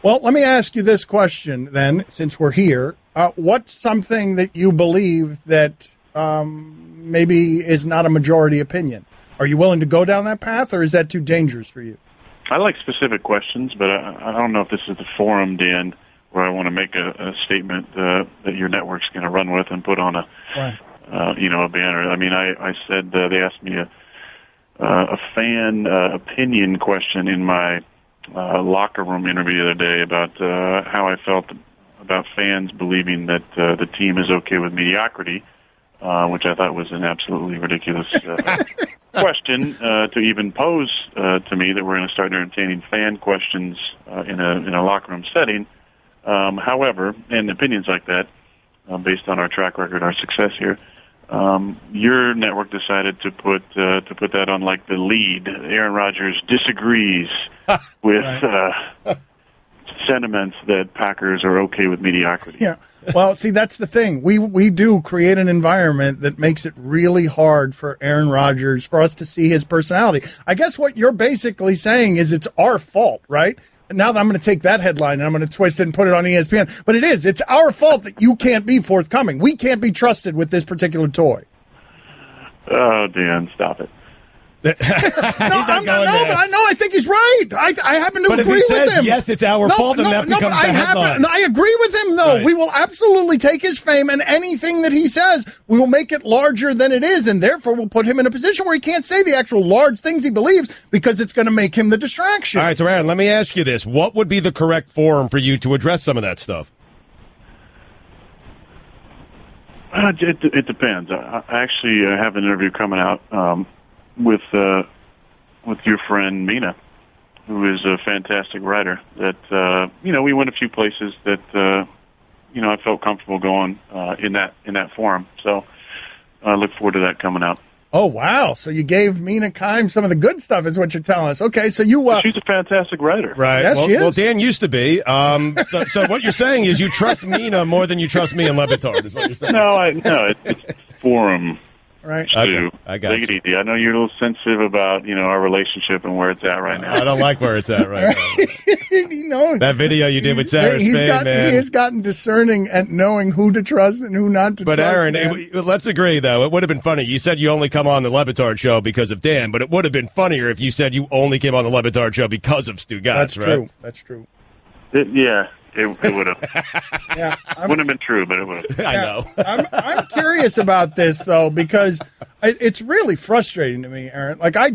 Well, let me ask you this question then, since we're here. What's something that you believe that maybe is not a majority opinion? Are you willing to go down that path, or is that too dangerous for you? I like specific questions, but I don't know if this is the forum, Dan, where I want to make a statement that your network's going to run with and put on a banner. I mean, I said they asked me a fan opinion question in my locker room interview the other day about how I felt about fans believing that the team is okay with mediocrity, which I thought was an absolutely ridiculous question to even pose to me, that we're going to start entertaining fan questions in a locker room setting. However, and opinions like that, based on our track record, our success here, your network decided to put that on like the lead. Aaron Rodgers disagrees with sentiments that Packers are okay with mediocrity. Yeah. Well, see, that's the thing. We do create an environment that makes it really hard for Aaron Rodgers, for us to see his personality. I guess what you're basically saying is it's our fault, right? Now that I'm going to take that headline and I'm going to twist it and put it on ESPN. But it's our fault that you can't be forthcoming. We can't be trusted with this particular toy. Oh, Dan, stop it. But I think he's right. I happen to agree with him. But if he says, yes, it's our fault, then that becomes the headline. I agree with him, though. Right. We will absolutely take his fame, and anything that he says, we will make it larger than it is, and therefore we'll put him in a position where he can't say the actual large things he believes because it's going to make him the distraction. All right, so Aaron, let me ask you this. What would be the correct forum for you to address some of that stuff? It depends. I actually have an interview coming out with your friend Mina, who is a fantastic writer. That we went a few places that I felt comfortable going in that forum. So I look forward to that coming out. Oh wow! So you gave Mina Kimes some of the good stuff, is what you're telling us. Okay, so you she's a fantastic writer, right? Yes, she is. Well, Dan used to be. So what you're saying is you trust Mina more than you trust me and Le Batard, is what you're saying. No, it's forum. Right. Okay. I got Take it easy. I know you're a little sensitive about, our relationship and where it's at right now. I don't like where it's at right now. He knows. That video you did with Sarah Spain, man. He has gotten discerning at knowing who to trust and who not to trust. But Aaron, let's agree, though. It would have been funny. You said you only come on the Le Batard show because of Dan, but it would have been funnier if you said you only came on the Le Batard show because of Stu Gatz, That's right? true. That's true. It would have. Yeah, wouldn't have been true, but it would have. I know. I'm curious about this, though, because it's really frustrating to me, Aaron. Like, I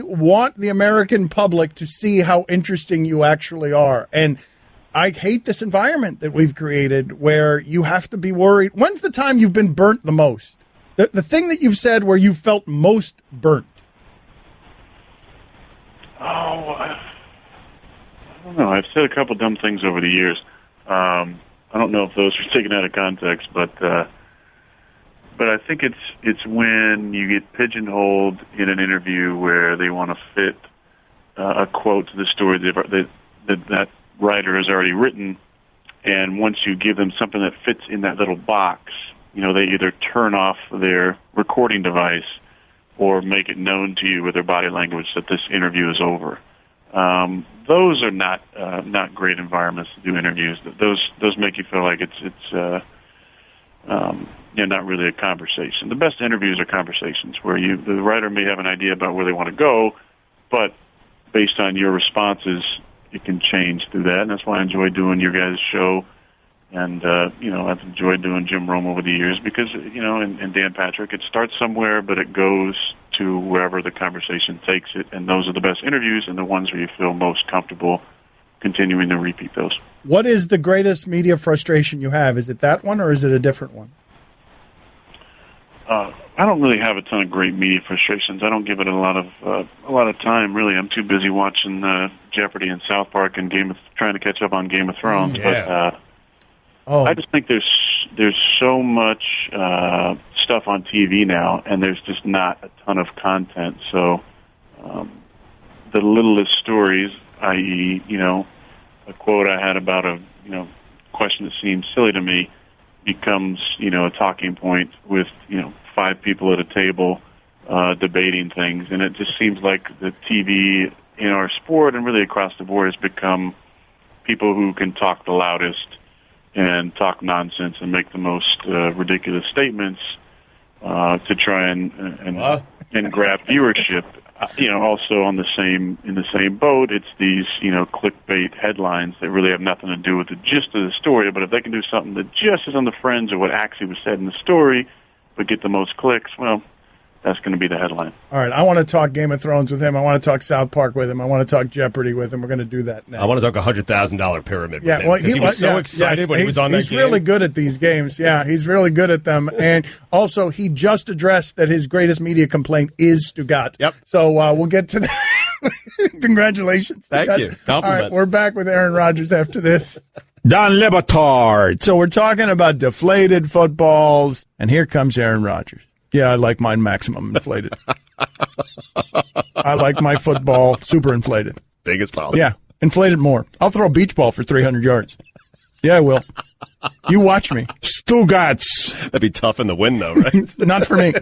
want the American public to see how interesting you actually are. And I hate this environment that we've created where you have to be worried. When's the time you've been burnt the most? The thing that you've said where you felt most burnt? I don't know. I've said a couple dumb things over the years. I don't know if those are taken out of context, but I think it's when you get pigeonholed in an interview where they want to fit a quote to the story that writer has already written, and once you give them something that fits in that little box, they either turn off their recording device or make it known to you with their body language that this interview is over. Those are not great environments to do interviews. Those make you feel like it's not really a conversation. The best interviews are conversations where the writer may have an idea about where they want to go, but based on your responses, it can change through that. And that's why I enjoy doing your guys' show. And, I've enjoyed doing Jim Rome over the years because, and Dan Patrick, it starts somewhere, but it goes to wherever the conversation takes it. And those are the best interviews and the ones where you feel most comfortable continuing to repeat those. What is the greatest media frustration you have? Is it that one or is it a different one? I don't really have a ton of great media frustrations. I don't give it a lot of time, really. I'm too busy watching Jeopardy and South Park and trying to catch up on Game of Thrones. Yeah. But I just think there's so much stuff on TV now, and there's just not a ton of content. So the littlest stories, i.e., a quote I had about a question that seemed silly to me, becomes a talking point with 5 people at a table debating things, and it just seems like the TV in our sport and really across the board has become people who can talk the loudest and talk nonsense and make the most ridiculous statements to try and grab viewership. Also in the same boat, it's these clickbait headlines that really have nothing to do with the gist of the story. But if they can do something that just is on the fringe of what actually was said in the story, but get the most clicks, well, that's going to be the headline. All right, I want to talk Game of Thrones with him. I want to talk South Park with him. I want to talk Jeopardy with him. We're going to do that now. I want to talk $100,000 pyramid with him. Well, he was so excited when he was on that game. He's really good at these games. Yeah, he's really good at them. And also, he just addressed that his greatest media complaint is Stugat. Yep. So we'll get to that. Congratulations. Thank you. All right, we're back with Aaron Rodgers after this. Dan Le Batard. So we're talking about deflated footballs, and here comes Aaron Rodgers. Yeah, I like mine maximum inflated. I like my football super inflated. Big as possible. Yeah, inflated more. I'll throw a beach ball for 300 yards. Yeah, I will. You watch me. Stugats. That'd be tough in the wind, though, right? Not for me.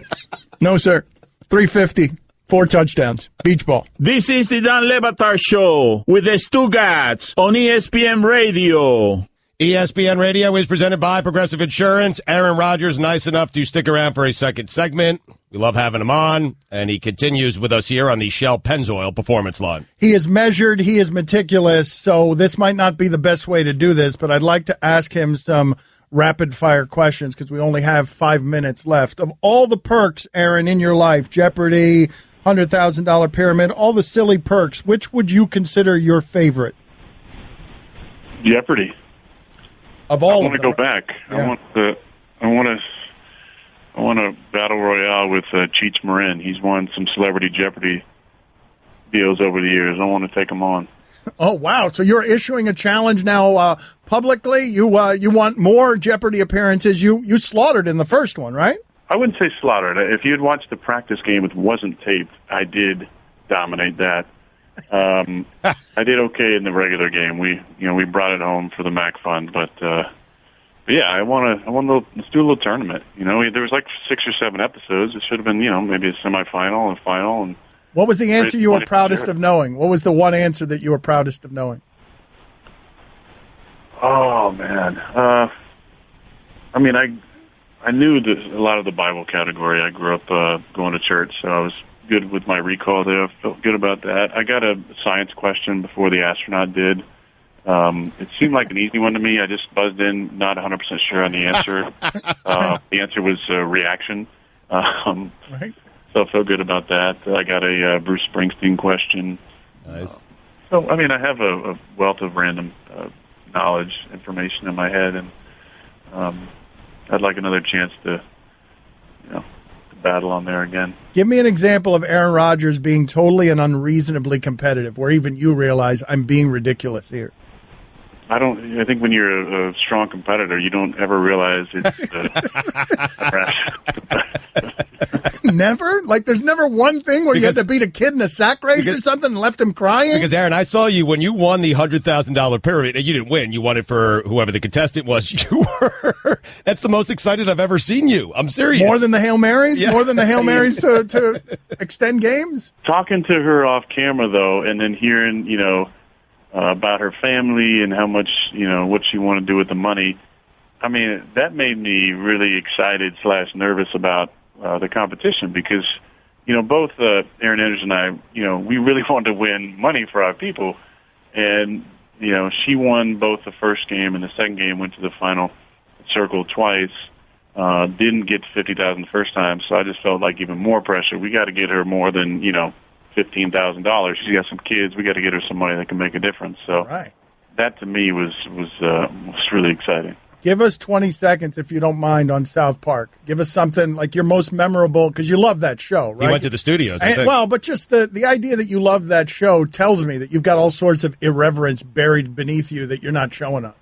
No, sir. 350, 4 touchdowns. Beach ball. This is the Dan Le Batard Show with the Stugats on ESPN Radio. ESPN Radio is presented by Progressive Insurance. Aaron Rodgers, nice enough to stick around for a second segment. We love having him on, and he continues with us here on the Shell Pennzoil Performance Line. He is measured, he is meticulous, so this might not be the best way to do this, but I'd like to ask him some rapid-fire questions because we only have 5 minutes left. Of all the perks, Aaron, in your life, Jeopardy, $100,000 pyramid, all the silly perks, which would you consider your favorite? Jeopardy. Of all I want to go back. Yeah. I want a battle royale with Cheech Marin. He's won some Celebrity Jeopardy deals over the years. I want to take him on. Oh, wow. So you're issuing a challenge now publicly? You want more Jeopardy appearances? You slaughtered in the first one, right? I wouldn't say slaughtered. If you'd watched the practice game, it wasn't taped. I did dominate that. I did okay in the regular game. We brought it home for the MAC Fund, but yeah, I want let's do a little tournament. There was like 6 or 7 episodes. It should have been maybe a semifinal and final. And what was the answer you were proudest of knowing? What was the one answer that you were proudest of knowing? Oh man, I knew a lot of the Bible category. I grew up going to church, so I was good with my recall there. I felt good about that. I got a science question before the astronaut did. It seemed like an easy one to me. I just buzzed in, not 100% sure on the answer. The answer was reaction. Right. So I felt good about that. I got a Bruce Springsteen question. Nice. I have a wealth of random knowledge, information in my head, and I'd like another chance to battle on there again. Give me an example of Aaron Rodgers being totally and unreasonably competitive, where even you realize I'm being ridiculous here. I think when you're a strong competitor, you don't ever realize it's Never? Like, there's never one thing where you had to beat a kid in a sack race or something and left him crying? Because, Aaron, I saw you when you won the $100,000 pyramid. And you didn't win. You won it for whoever the contestant was. You were. That's the most excited I've ever seen you. I'm serious. More than the Hail Marys? Yeah. More than the Hail Marys to extend games? Talking to her off camera, though, and then hearing, about her family and how much, what she wanted to do with the money. I mean, that made me really excited / nervous about the competition because, both Aaron Andrews and I, we really wanted to win money for our people. And, she won both the first game and the second game, went to the final circle twice, didn't get to $50,000 the first time. So I just felt like even more pressure. We got to get her more than, $15,000. She's got some kids. We got to get her some money that can make a difference. So that to me was really exciting. Give us 20 seconds, if you don't mind, on South Park. Give us something like your most memorable, because you love that show, right? You went to the studios, I think. Well, but just the idea that you love that show tells me that you've got all sorts of irreverence buried beneath you that you're not showing us.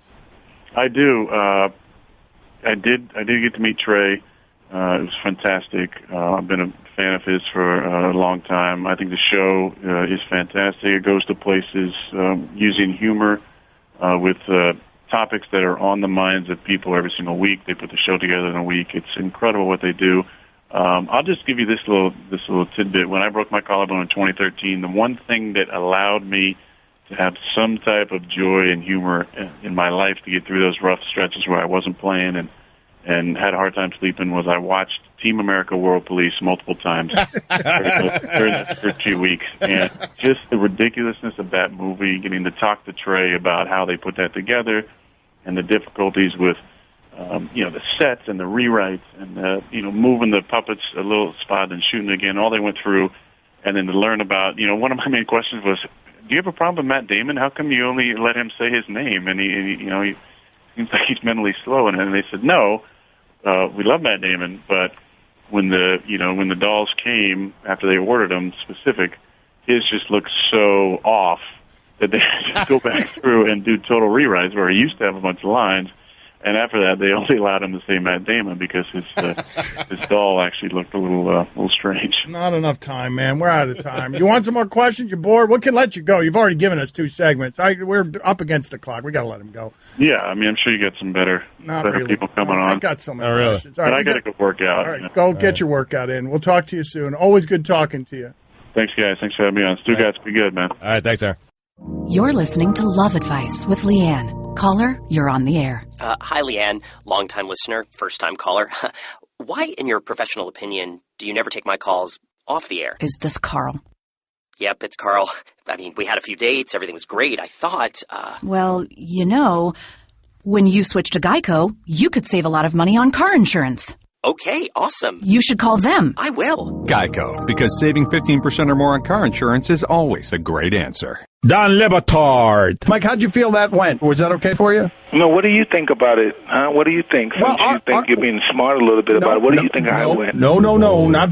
I do. I did get to meet Trey. It was fantastic. I've been a fan of his for a long time. I think the show is fantastic. It goes to places using humor with topics that are on the minds of people every single week. They put the show together in a week. It's incredible what they do. I'll just give you this little tidbit. When I broke my collarbone in 2013, the one thing that allowed me to have some type of joy and humor in my life to get through those rough stretches where I wasn't playing and had a hard time sleeping was I watched Team America World Police multiple times during the first few weeks. And just the ridiculousness of that movie, getting to talk to Trey about how they put that together and the difficulties with, the sets and the rewrites and, moving the puppets a little spot and shooting again, all they went through. And then to learn about, one of my main questions was, do you have a problem with Matt Damon? How come you only let him say his name? And he seems like he's mentally slow. And they said, no. We love Matt Damon, but when the dolls came after they ordered them specific, his just looked so off that they had to go back through and do total rewrites where he used to have a bunch of lines, and after that they only allowed him to say Matt Damon because his doll actually looked a little strange. Not enough time, man. We're out of time. You want some more questions? You're bored? We can let you go. You've already given us 2 segments. We're up against the clock. We got to let him go. Yeah, I mean, I'm sure you got some better people coming on. I got so many questions. All right, I got to go work out. All right, go get your workout in. We'll talk to you soon. Always good talking to you. Thanks, guys. Thanks for having me on. Stu Guys, be good, man. All right, thanks, sir. You're listening to Love Advice with Leanne. Caller, you're on the air. Hi, Leanne. Long-time listener, first-time caller. Why, in your professional opinion, do you never take my calls off the air? Is this Carl? Yep, it's Carl. I mean, we had a few dates. Everything was great. I thought, Well, when you switch to Geico, you could save a lot of money on car insurance. Okay, awesome. You should call them. I will. Geico, because saving 15% or more on car insurance is always a great answer. Dan Le Batard. Mike, how'd you feel that went? Was that okay for you? No, what do you think about it? What do you think? Since you think you're being smart a little bit about it, what do you think I went? No, not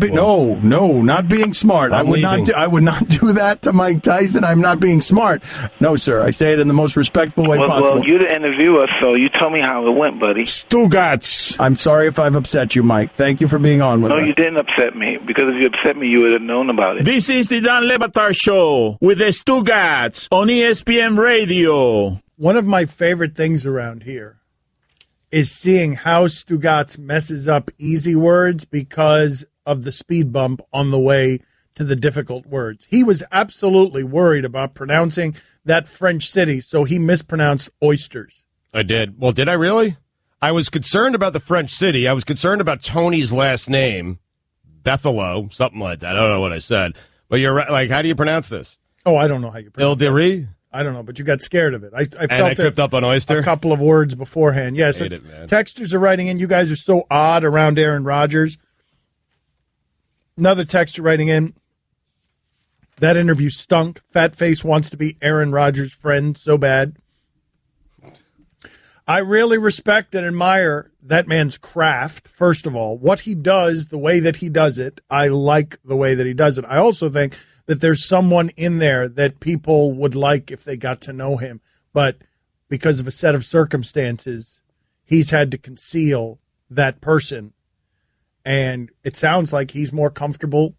being smart. I would not do that to Mike Tyson. I'm not being smart. No, sir. I say it in the most respectful way possible. Well, you're the interviewer, so you tell me how it went, buddy. Stugats. I'm sorry if I've upset you, Mike. Thank you for being on with us. No, you didn't upset me, because if you upset me, you would have known about it. This is the Dan Le Batard Show with the Stugats on ESPN Radio. One of my favorite things around here is seeing how Stugats messes up easy words because of the speed bump on the way to the difficult words. He was absolutely worried about pronouncing that French city, so he mispronounced oysters. I did. Well, did I really? I was concerned about the French city. I was concerned about Tony's last name, Bethelo, something like that. I don't know what I said. But you're right. Like, how do you pronounce this? Oh, I don't know how you pronounce it. Ilderie? I don't know, but you got scared of it. I felt I tripped up on oyster? A couple of words beforehand. Yes, hate it, man. Texters are writing in. You guys are so odd around Aaron Rodgers. Another texter writing in. That interview stunk. Fat face wants to be Aaron Rodgers' friend so bad. I really respect and admire that man's craft, first of all. What he does, the way that he does it, I like the way that he does it. I also think that there's someone in there that people would like if they got to know him. But because of a set of circumstances, he's had to conceal that person. And it sounds like he's more comfortable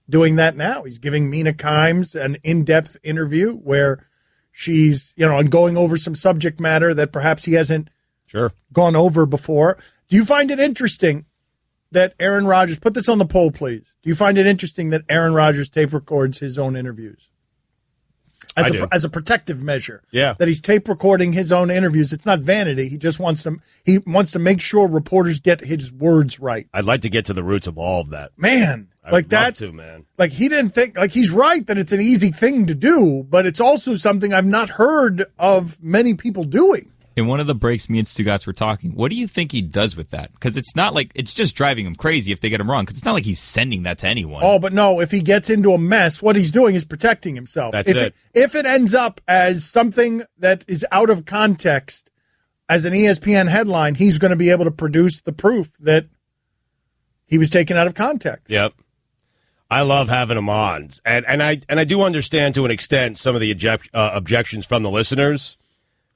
doing that now. He's giving Mina Kimes an in-depth interview where she's, and going over some subject matter that perhaps he hasn't gone over before. Do you find it interesting that Aaron Rodgers, put this on the poll, please. Do you find it interesting that Aaron Rodgers tape records his own interviews? As a protective measure. Yeah. That he's tape recording his own interviews. It's not vanity. He just wants to make sure reporters get his words right. I'd like to get to the roots of all of that. Man. I'd love to, man. Like he didn't think, like he's right that it's an easy thing to do, but it's also something I've not heard of many people doing. In one of the breaks, me and Stugatz were talking. What do you think he does with that? Because it's not like it's just driving him crazy if they get him wrong. Because it's not like he's sending that to anyone. Oh, but no, if he gets into a mess, what he's doing is protecting himself. That's it. If it ends up as something that is out of context, as an ESPN headline, he's going to be able to produce the proof that he was taken out of context. Yep. I love having him on, and I do understand to an extent some of the objections from the listeners.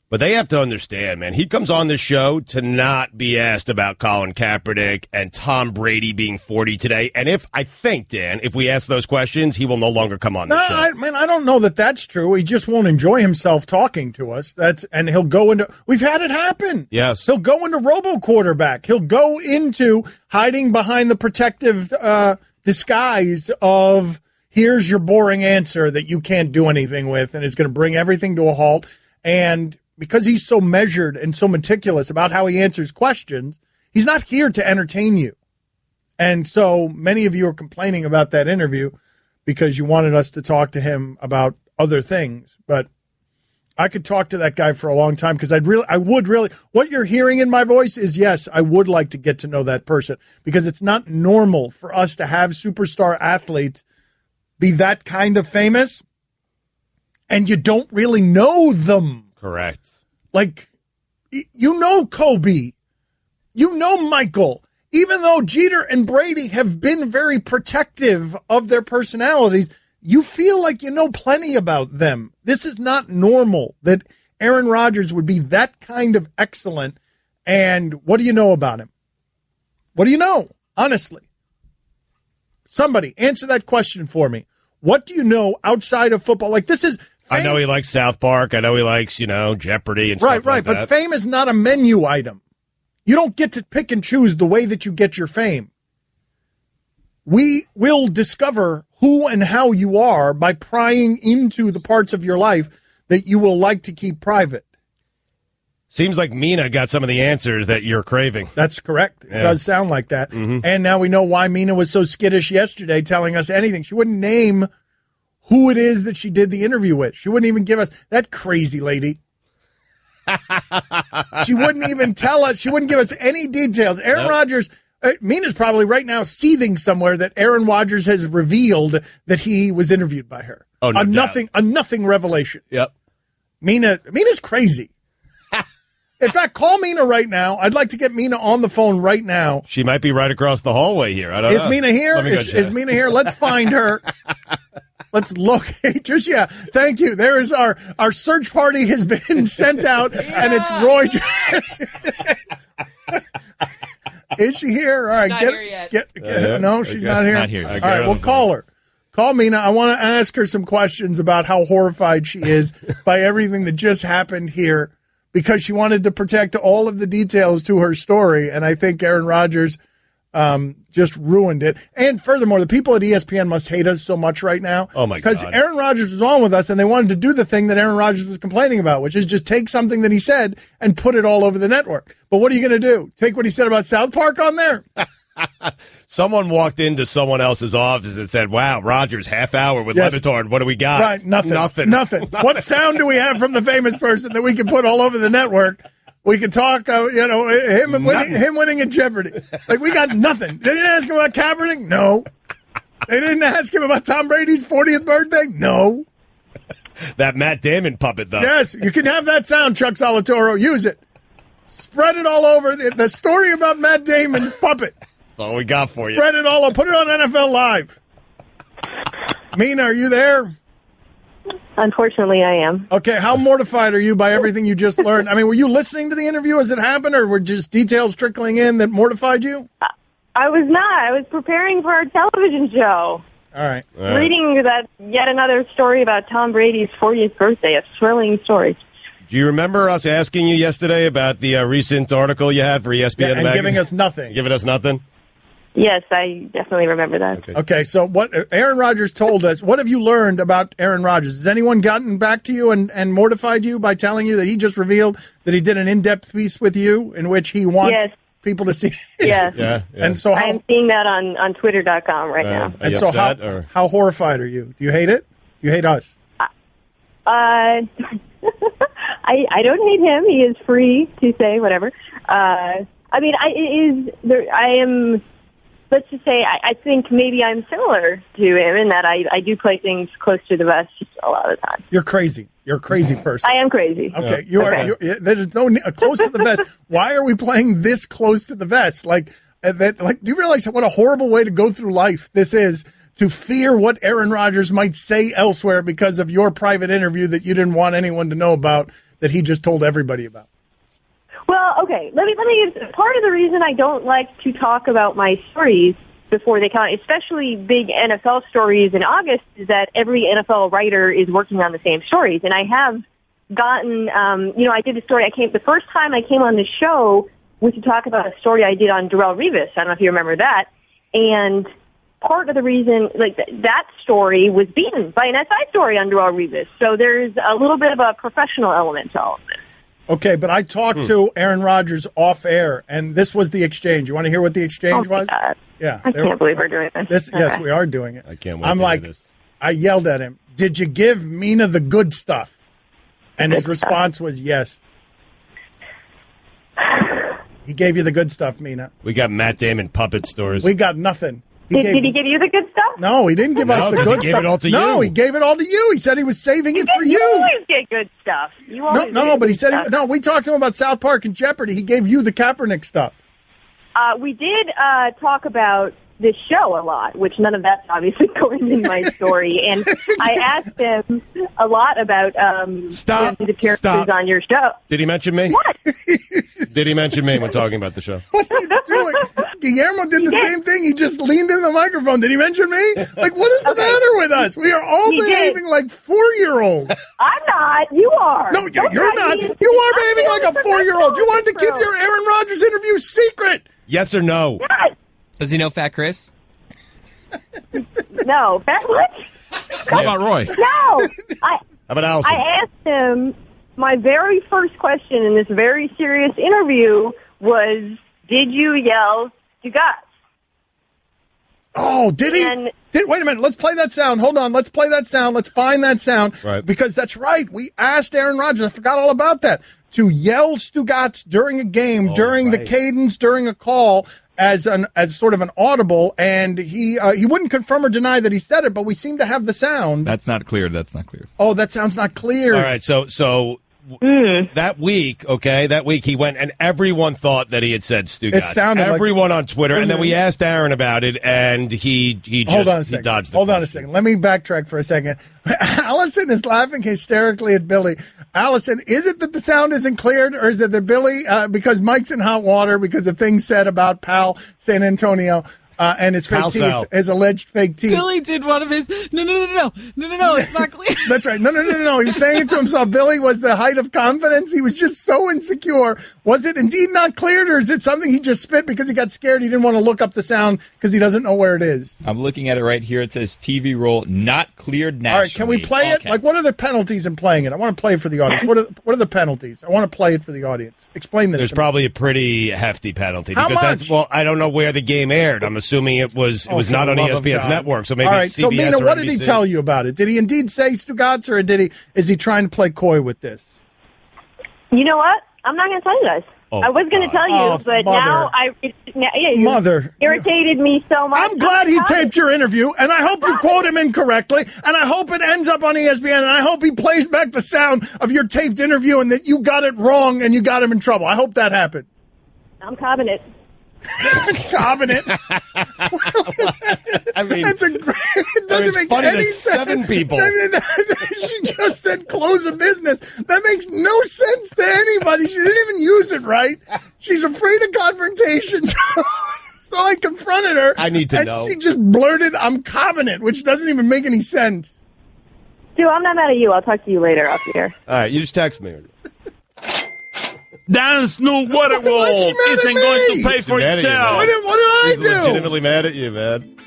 But they have to understand, man, he comes on this show to not be asked about Colin Kaepernick and Tom Brady being 40 today. And if we ask those questions, he will no longer come on the show. I don't know that that's true. He just won't enjoy himself talking to us. And he'll go into, we've had it happen. Yes. He'll go into robo-quarterback. He'll go into hiding behind the protective disguise of here's your boring answer that you can't do anything with and is going to bring everything to a halt. And because he's so measured and so meticulous about how he answers questions, he's not here to entertain you. And so many of you are complaining about that interview because you wanted us to talk to him about other things. But I could talk to that guy for a long time because I would really, what you're hearing in my voice is, yes, I would like to get to know that person because it's not normal for us to have superstar athletes be that kind of famous and you don't really know them. Correct. Like, you know Kobe. You know Michael. Even though Jeter and Brady have been very protective of their personalities, you feel like you know plenty about them. This is not normal that Aaron Rodgers would be that kind of excellent. And what do you know about him? What do you know? Honestly. Somebody answer that question for me. What do you know outside of football? Like, this is... Fame. I know he likes South Park. I know he likes, Jeopardy and stuff like that. Right, but fame is not a menu item. You don't get to pick and choose the way that you get your fame. We will discover who and how you are by prying into the parts of your life that you will like to keep private. Seems like Mina got some of the answers that you're craving. That's correct. It does sound like that. Mm-hmm. And now we know why Mina was so skittish yesterday telling us anything. She wouldn't name who it is that she did the interview with. She wouldn't even give us that crazy lady. She wouldn't even tell us. She wouldn't give us any details. Aaron Rodgers, Mina's probably right now seething somewhere that Aaron Rodgers has revealed that he was interviewed by her. Oh, no doubt. A nothing revelation. Yep. Mina's crazy. In fact, call Mina right now. I'd like to get Mina on the phone right now. She might be right across the hallway here. I don't know. Is Mina here? Is Mina here? Let's find her. Let's look. Thank you. There is our search party has been sent out, and it's Roy. Is she here? All right, not get here yet. Get her. No, she's not here. Not here. All right, well, call her. Call Mina. I want to ask her some questions about how horrified she is by everything that just happened here, because she wanted to protect all of the details to her story, and I think Aaron Rodgers just ruined it. And furthermore, the people at ESPN must hate us so much right now. Oh, my God. Because Aaron Rodgers was on with us, and they wanted to do the thing that Aaron Rodgers was complaining about, which is just take something that he said and put it all over the network. But what are you going to do? Take what he said about South Park on there? Someone walked into someone else's office and said, wow, Rodgers, half hour with Batard. What do we got? Right, nothing. What sound do we have from the famous person that we can put all over the network? We can talk, him winning at Jeopardy. Like, we got nothing. They didn't ask him about Kaepernick? No. They didn't ask him about Tom Brady's 40th birthday? No. That Matt Damon puppet, though. Yes, you can have that sound, Chuck Solitoro. Use it. Spread it all over. The story about Matt Damon's puppet. That's all we got for you. Spread it all over. Put it on NFL Live. Mina, are you there? Unfortunately, I am. Okay, how mortified are you by everything you just learned? I mean, were you listening to the interview as it happened, or were just details trickling in that mortified you? I was not. I was preparing for our television show. All right. Reading that yet another story about Tom Brady's 40th birthday, a thrilling story. Do you remember us asking you yesterday about the recent article you had for ESPN and magazine? giving us nothing. Giving us nothing? Yes, I definitely remember that. Okay, so what Aaron Rodgers told us, what have you learned about Aaron Rodgers? Has anyone gotten back to you and mortified you by telling you that he just revealed that he did an in-depth piece with you in which he wants people to see? Yes. Yeah. And so I'm seeing that on Twitter.com right now. And so how horrified are you? Do you hate it? Do you hate us? I don't hate him. He is free to say whatever. I am. Let's just say I think maybe I'm similar to him in that I do play things close to the vest a lot of the time. You're crazy. You're a crazy person. I am crazy. Okay, you are. There's no close to the vest. Why are we playing this close to the vest? Like that. Like, do you realize what a horrible way to go through life this is? To fear what Aaron Rodgers might say elsewhere because of your private interview that you didn't want anyone to know about, that he just told everybody about. Well, okay. Let me give part of the reason I don't like to talk about my stories before they come out, especially big NFL stories in August, is that every NFL writer is working on the same stories. And I have gotten, I did a story. The first time I came on the show was to talk about a story I did on Darrelle Revis. I don't know if you remember that. And part of the reason, that story was beaten by an SI story on Darrelle Revis. So there's a little bit of a professional element to all of this. Okay, but I talked to Aaron Rodgers off air, and this was the exchange. You want to hear what the exchange was? God. Yeah. I can't believe we're doing this. Yes, we are doing it. I can't wait I'm to like, do this. I yelled at him, "Did you give Mina the good stuff?" And his response was yes. He gave you the good stuff, Mina. We got Matt Damon puppet stores. We got nothing. Did he give you the good stuff? No, he didn't give us the good stuff. He gave it all to you. No, he gave it all to you. He said he was saving it for you. You always get good stuff. But he said we talked to him about South Park and Jeopardy. He gave you the Kaepernick stuff. We did talk about this show a lot, which none of that's obviously going in my story. And I asked him a lot about his appearances on your show. Did he mention me? What? Did he mention me when talking about the show? What are you doing? Guillermo did the same thing. He just leaned into the microphone. Did he mention me? Like, what is the matter with us? We are all behaving like 4-year-olds. I'm not. You are. No, you're not. You are behaving like a 4-year-old. You wanted to keep your Aaron Rodgers interview secret. Yes or no? Yes. Does he know Fat Chris? No. Fat what? What about Roy? No. How about Allison? I asked him, my very first question in this very serious interview was, did you yell to God? Oh, did he? Wait a minute. Let's play that sound. Hold on. Let's play that sound. Let's find that sound. Right. Because that's right. We asked Aaron Rodgers. I forgot all about that. To yell Stugotz during a game, during the cadence, during a call, as sort of an audible, and he wouldn't confirm or deny that he said it, but we seem to have the sound. That's not clear. Oh, that sound's not clear. All right, so that week he went, and everyone thought that he had said Stugotz. It sounded everyone on Twitter, and then we asked Aaron about it, and he just Hold on a second. He dodged the Hold on a question. second. Let me backtrack for a second. Allison is laughing hysterically at Billy. Allison, is it that the sound isn't cleared, or is it that Billy, because Mike's in hot water because of things said about Pal San Antonio and his fake teeth, his alleged fake teeth? Billy did one of his. No, it's not clear. That's right. No. He was saying it to himself. Billy was the height of confidence. He was just so insecure. Was it indeed not cleared, or is it something he just spit because he got scared? He didn't want to look up the sound because he doesn't know where it is. I'm looking at it right here. It says TV roll not cleared nationally. All right, can we play it? Like, what are the penalties in playing it? I want to play it for the audience. What are the penalties? I want to play it for the audience. Explain this. There's probably a pretty hefty penalty. How because much? I don't know where the game aired. I'm assuming it was not on ESPN's network, so maybe all right, it's CBS so Mina, or what did he NBC. tell you about it? Did he indeed say Stugotz, or is he trying to play coy with this? You know what? I'm not going to tell you guys. I was going to tell you, but now Mother. irritated me so much. I'm glad he taped your interview, and I hope you quote him incorrectly, and I hope it ends up on ESPN, and I hope he plays back the sound of your taped interview and that you got it wrong and you got him in trouble. I hope that happened. I'm cobbing it. Cobbing it. I mean, that's a great. It doesn't make funny any to sense. 7 people. I mean, she just said close a business. That makes no sense to anybody. She didn't even use it right. She's afraid of confrontation. So I confronted her. I need to and know. She just blurted, "I'm cobbing it," which doesn't even make any sense. Stu, I'm not mad at you. I'll talk to you later off here. All right, you just text me. Dan's new water world isn't going to pay for itself. What did I He's do? legitimately mad at you, man.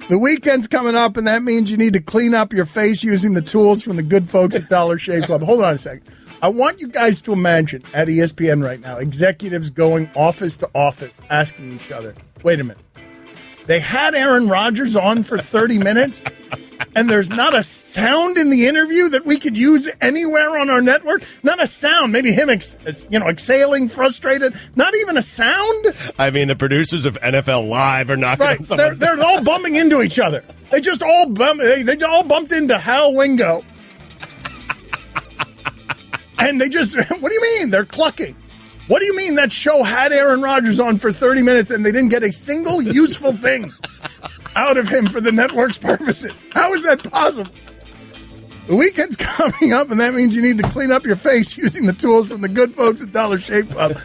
The weekend's coming up, and that means you need to clean up your face using the tools from the good folks at Dollar Shave Club. Hold on a second. I want you guys to imagine at ESPN right now, executives going office to office asking each other, wait a minute, they had Aaron Rodgers on for 30 minutes, and there's not a sound in the interview that we could use anywhere on our network? Not a sound. Maybe him exhaling, frustrated. Not even a sound? I mean, the producers of NFL Live are knocking on someone's They're all bumping into each other. They just all they all bumped into Hal Wingo. And they just, what do you mean? They're clucking. What do you mean that show had Aaron Rodgers on for 30 minutes and they didn't get a single useful thing out of him for the network's purposes? How is that possible? The weekend's coming up, and that means you need to clean up your face using the tools from the good folks at Dollar Shave Club.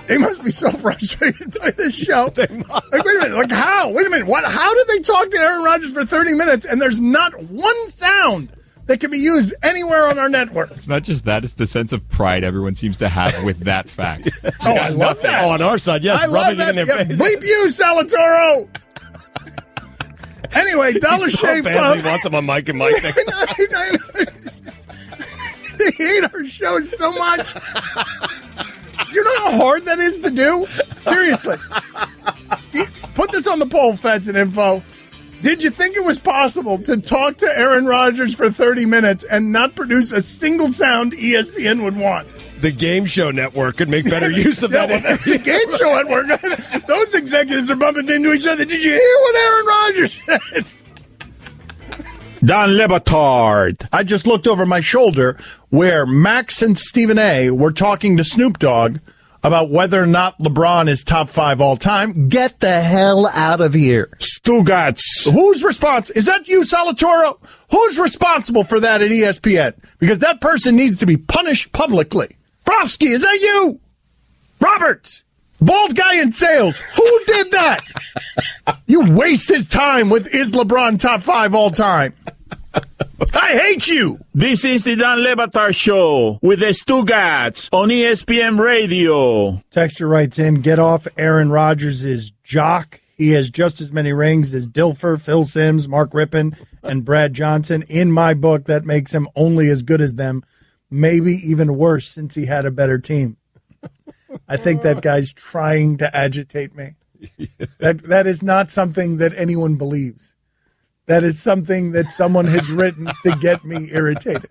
They must be so frustrated by this show. Like, wait a minute, like how? Wait a minute, what? How did they talk to Aaron Rodgers for 30 minutes and there's not one sound that can be used anywhere on our network? It's not just that, it's the sense of pride everyone seems to have with that fact. Oh, I love that. Oh, on our side, yes, I love rubbing that. it in their face. Bleep you, Salatoro. Anyway, Dollar He's so Shave bad Club. he wants him on Mike and Mike. I they hate our show so much. You know how hard that is to do? Seriously. Put this on the poll, Feds and Info. Did you think it was possible to talk to Aaron Rodgers for 30 minutes and not produce a single sound ESPN would want? The Game Show Network could make better use of that. The Game Show Network. Those executives are bumping into each other. Did you hear what Aaron Rodgers said? Don Le Batard. I just looked over my shoulder where Max and Stephen A. were talking to Snoop Dogg about whether or not LeBron is top 5 all time. Get the hell out of here. Stugats. Who's responsible? Is that you, Salatoro? Who's responsible for that at ESPN? Because that person needs to be punished publicly. Frofsky, is that you? Roberts, bald guy in sales. Who did that? You waste his time with is LeBron top 5 all time. I hate you. This is the Don Le Batard Show with the Stugats on ESPN Radio. Texter writes in, get off Aaron Rodgers' jock. He has just as many rings as Dilfer, Phil Simms, Mark Rippon, and Brad Johnson. In my book, that makes him only as good as them, maybe even worse since he had a better team. I think that guy's trying to agitate me. That is not something that anyone believes. That is something that someone has written to get me irritated.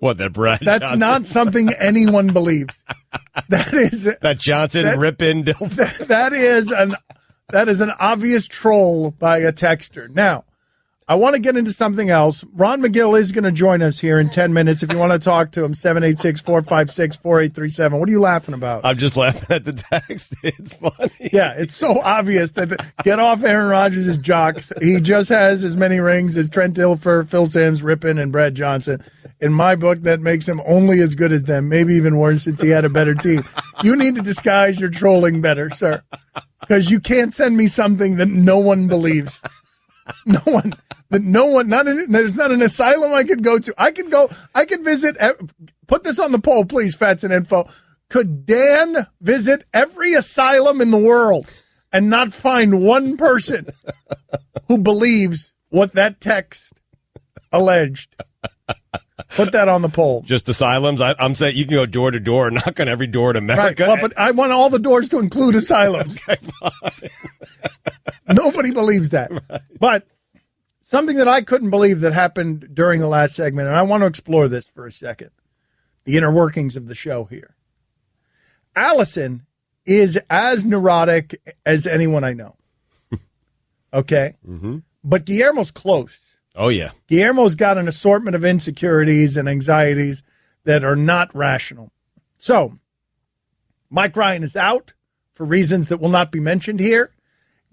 What, that Brad That's Johnson? not something anyone believes. That is that Johnson, Rippon, Dilfer. That is an obvious troll by a texter. Now, I want to get into something else. Ron McGill is going to join us here in 10 minutes. If you want to talk to him, 786-456-4837. What are you laughing about? I'm just laughing at the text. It's funny. Yeah, it's so obvious that get off Aaron Rodgers' jocks. He just has as many rings as Trent Dilfer, Phil Simms, Rippon, and Brad Johnson. In my book, that makes him only as good as them, maybe even worse since he had a better team. You need to disguise your trolling better, sir, because you can't send me something that no one believes. There's not an asylum I could go to. I could visit, put this on the poll, please, Fats and Info. Could Dan visit every asylum in the world and not find one person who believes what that text alleged? Put that on the poll. Just asylums? I'm saying you can go door to door and knock on every door in America. Right, well, but I want all the doors to include asylums. Okay, fine. Nobody believes that. Right. But something that I couldn't believe that happened during the last segment, and I want to explore this for a second. the inner workings of the show here. Allison is as neurotic as anyone I know. Okay? Mm-hmm. But Guillermo's close. Oh, yeah. Guillermo's got an assortment of insecurities and anxieties that are not rational. So, Mike Ryan is out for reasons that will not be mentioned here.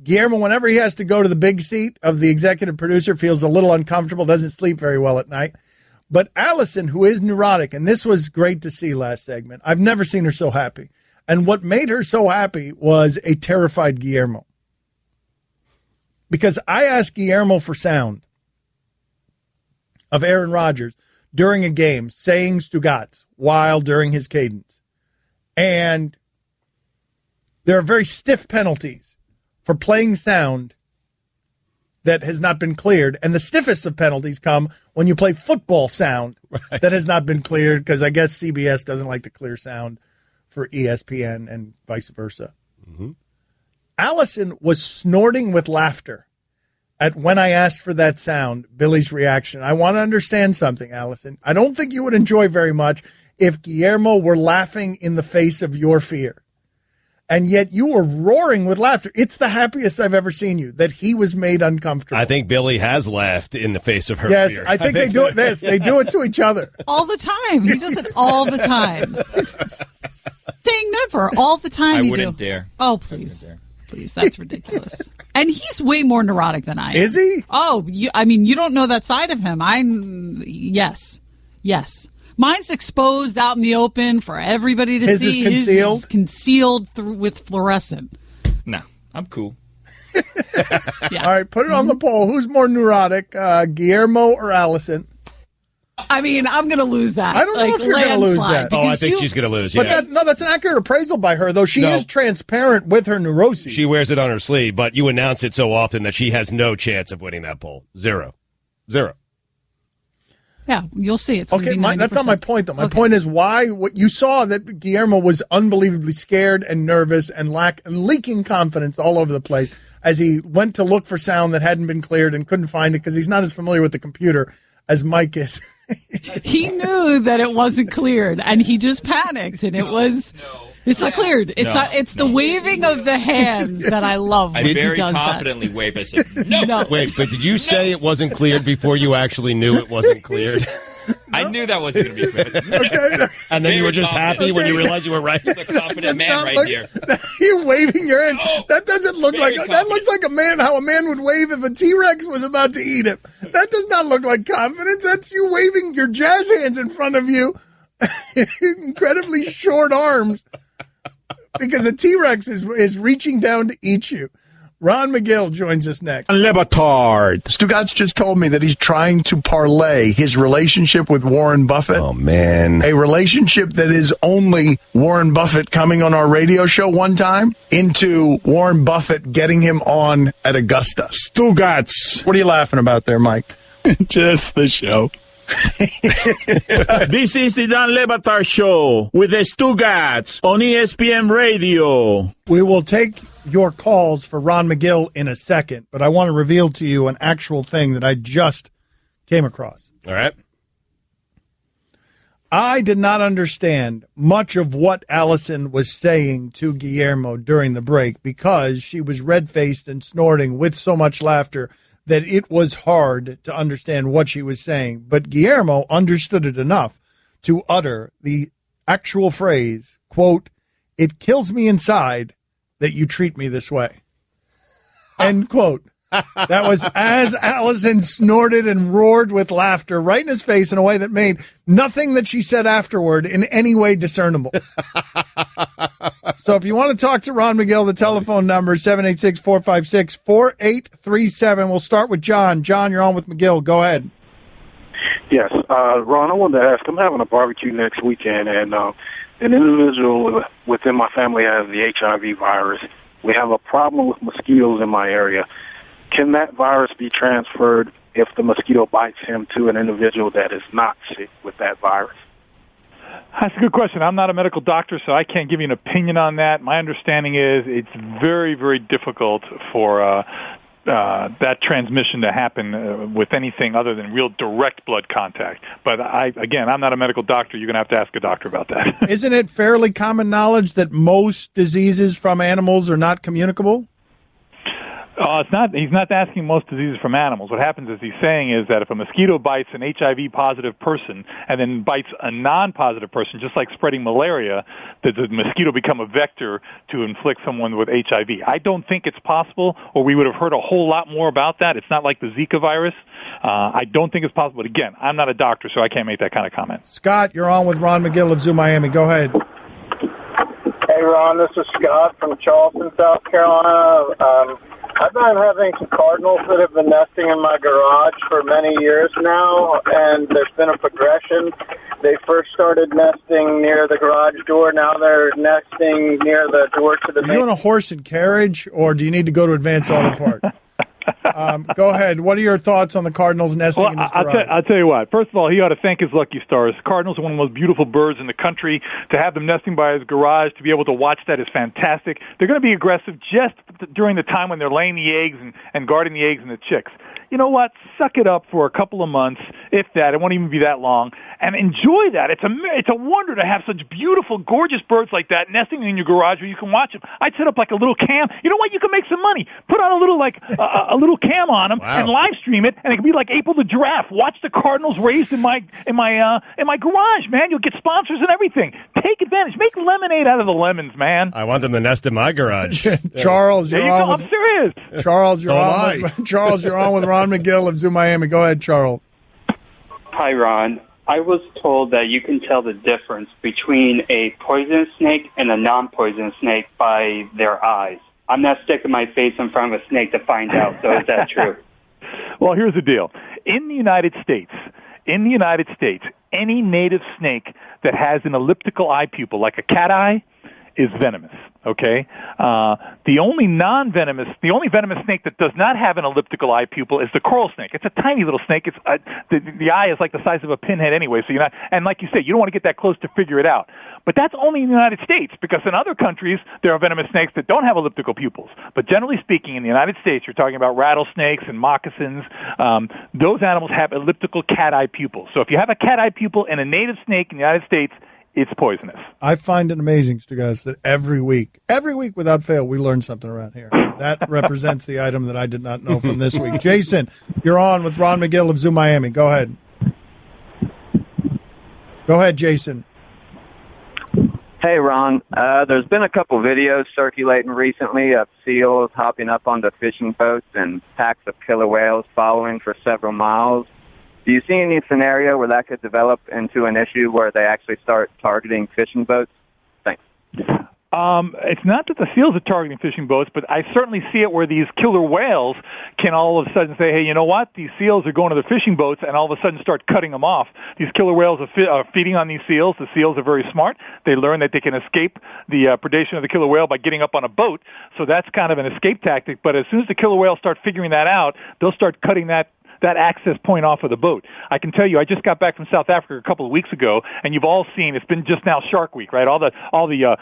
Guillermo, whenever he has to go to the big seat of the executive producer, feels a little uncomfortable, doesn't sleep very well at night. But Allison, who is neurotic, and this was great to see last segment, I've never seen her so happy. And what made her so happy was a terrified Guillermo. Because I asked Guillermo for sound of Aaron Rodgers during a game, saying Stugats while during his cadence. And there are very stiff penalties for playing sound that has not been cleared. And the stiffest of penalties come when you play football sound that has not been cleared, because I guess CBS doesn't like to clear sound for ESPN and vice versa. Mm-hmm. Allison was snorting with laughter at when I asked for that sound, Billy's reaction. I want to understand something, Allison. I don't think you would enjoy very much if Guillermo were laughing in the face of your fear. And yet you were roaring with laughter. It's the happiest I've ever seen you, that he was made uncomfortable. I think Billy has laughed in the face of her yes, fear. I think they do it They do it to each other. All the time. He does it all the time. Saying never. All the time I wouldn't dare. Oh, please. Please, that's ridiculous. And he's way more neurotic than I am. Is he? Oh, you don't know that side of him. Yes. Mine's exposed out in the open for everybody to His see. Is concealed? His is concealed with fluorescent. No, I'm cool. Yeah. All right, put it on the poll. Who's more neurotic, Guillermo or Allison? I mean, I'm going to lose that. I don't know if you're going to lose that. Oh, I think she's going to lose, yeah. But that's an accurate appraisal by her, though. She is transparent with her neuroses. She wears it on her sleeve, but you announce it so often that she has no chance of winning that poll. Zero. Yeah, you'll see. It's okay. That's not my point, though. My point is what you saw that Guillermo was unbelievably scared and nervous and leaking confidence all over the place as he went to look for sound that hadn't been cleared and couldn't find it because he's not as familiar with the computer as Mike is. He knew that it wasn't cleared, and he just panicked, and it's not cleared. It's the waving of the hands that I love. I very confidently wave. I said, no. Wait, but did you say it wasn't cleared before you actually knew it wasn't cleared? I knew that wasn't going to be clear. Said, no. Okay. And then you were just happy when you realized you were right. He's a confident man right here. You waving your hands. That doesn't look like confident. That looks like how a man would wave if a T-Rex was about to eat him. That does not look like confidence. That's you waving your jazz hands in front of you. Incredibly short arms. Because a T-Rex is reaching down to eat you. Ron McGill joins us next. Le Batard. Stugats just told me that he's trying to parlay his relationship with Warren Buffett. Oh, man. A relationship that is only Warren Buffett coming on our radio show one time into Warren Buffett getting him on at Augusta. Stugats. What are you laughing about there, Mike? Just the show. This is the Dan Le Batard Show with the Stugats on ESPN Radio. We will take your calls for Ron McGill in a second, but I want to reveal to you an actual thing that I just came across. All right. I did not understand much of what Allison was saying to Guillermo during the break because she was red-faced and snorting with so much laughter that it was hard to understand what she was saying. But Guillermo understood it enough to utter the actual phrase, quote, "It kills me inside that you treat me this way." End quote. That was as Allison snorted and roared with laughter right in his face in a way that made nothing that she said afterward in any way discernible. So if you want to talk to Ron McGill, the telephone number is 786-456-4837. We'll start with John. John, you're on with McGill. Go ahead. Yes. Ron, I wanted to ask, I'm having a barbecue next weekend, and an individual within my family has the HIV virus. We have a problem with mosquitoes in my area. Can that virus be transferred if the mosquito bites him to an individual that is not sick with that virus? That's a good question. I'm not a medical doctor, so I can't give you an opinion on that. My understanding is it's very, very difficult for that transmission to happen with anything other than real direct blood contact. But I'm not a medical doctor. You're going to have to ask a doctor about that. Isn't it fairly common knowledge that most diseases from animals are not communicable? It's not. He's not asking most diseases from animals. What happens is he's saying is that if a mosquito bites an HIV-positive person and then bites a non-positive person, just like spreading malaria, does the mosquito become a vector to inflict someone with HIV? I don't think it's possible, or we would have heard a whole lot more about that. It's not like the Zika virus. I don't think it's possible. But again, I'm not a doctor, so I can't make that kind of comment. Scott, you're on with Ron McGill of Zoo Miami. Go ahead. Hey, Ron, this is Scott from Charleston, South Carolina. I've been having some cardinals that have been nesting in my garage for many years now, and there's been a progression. They first started nesting near the garage door. Now they're nesting near the door to the Are you on a horse and carriage, or do you need to go to Advanced Auto Parts? Go ahead. What are your thoughts on the cardinals nesting in his garage? I'll tell you what. First of all, he ought to thank his lucky stars. Cardinals are one of the most beautiful birds in the country. To have them nesting by his garage, to be able to watch that is fantastic. They're going to be aggressive just during the time when they're laying the eggs and guarding the eggs and the chicks. You know what? Suck it up for a couple of months, if that. It won't even be that long, and enjoy that. It's a wonder to have such beautiful, gorgeous birds like that nesting in your garage where you can watch them. I'd set up like a little cam. You know what? You can make some money. Put on a little a little cam on them and live stream it, and it can be like April the Giraffe. Watch the cardinals raised in my garage, man. You'll get sponsors and everything. Take advantage. Make lemonade out of the lemons, man. I want them to nest in my garage. Charles, you're on. I'm serious. Charles, you're on. Charles, you're on with Ron McGill of Zoo Miami. Go ahead, Charles. Hi, Ron. I was told that you can tell the difference between a poisonous snake and a non-poisonous snake by their eyes. I'm not sticking my face in front of a snake to find out, so is that true? Well, here's the deal. In the United States, any native snake that has an elliptical eye pupil, like a cat eye, is venomous. Okay, the only venomous snake that does not have an elliptical eye pupil is the coral snake. It's a tiny little snake. It's the eye is like the size of a pinhead anyway. So you're not, and like you said, you don't want to get that close to figure it out. But that's only in the United States, because in other countries there are venomous snakes that don't have elliptical pupils. But generally speaking, in the United States, you're talking about rattlesnakes and moccasins. Those animals have elliptical cat eye pupils. So if you have a cat eye pupil in a native snake in the United States, it's poisonous. I find it amazing, guys, that every week without fail, we learn something around here. That represents the item that I did not know from this week. Jason, you're on with Ron McGill of Zoo Miami. Go ahead. Go ahead, Jason. Hey, Ron. There's been a couple videos circulating recently of seals hopping up onto fishing boats and packs of killer whales following for several miles. Do you see any scenario where that could develop into an issue where they actually start targeting fishing boats? Thanks. It's not that the seals are targeting fishing boats, but I certainly see it where these killer whales can all of a sudden say, hey, you know what? These seals are going to the fishing boats, and all of a sudden start cutting them off. These killer whales are feeding on these seals. The seals are very smart. They learn that they can escape the predation of the killer whale by getting up on a boat, so that's kind of an escape tactic. But as soon as the killer whales start figuring that out, they'll start cutting that access point off of the boat. I can tell you, I just got back from South Africa a couple of weeks ago, and you've all seen, it's been just now Shark Week, right? All the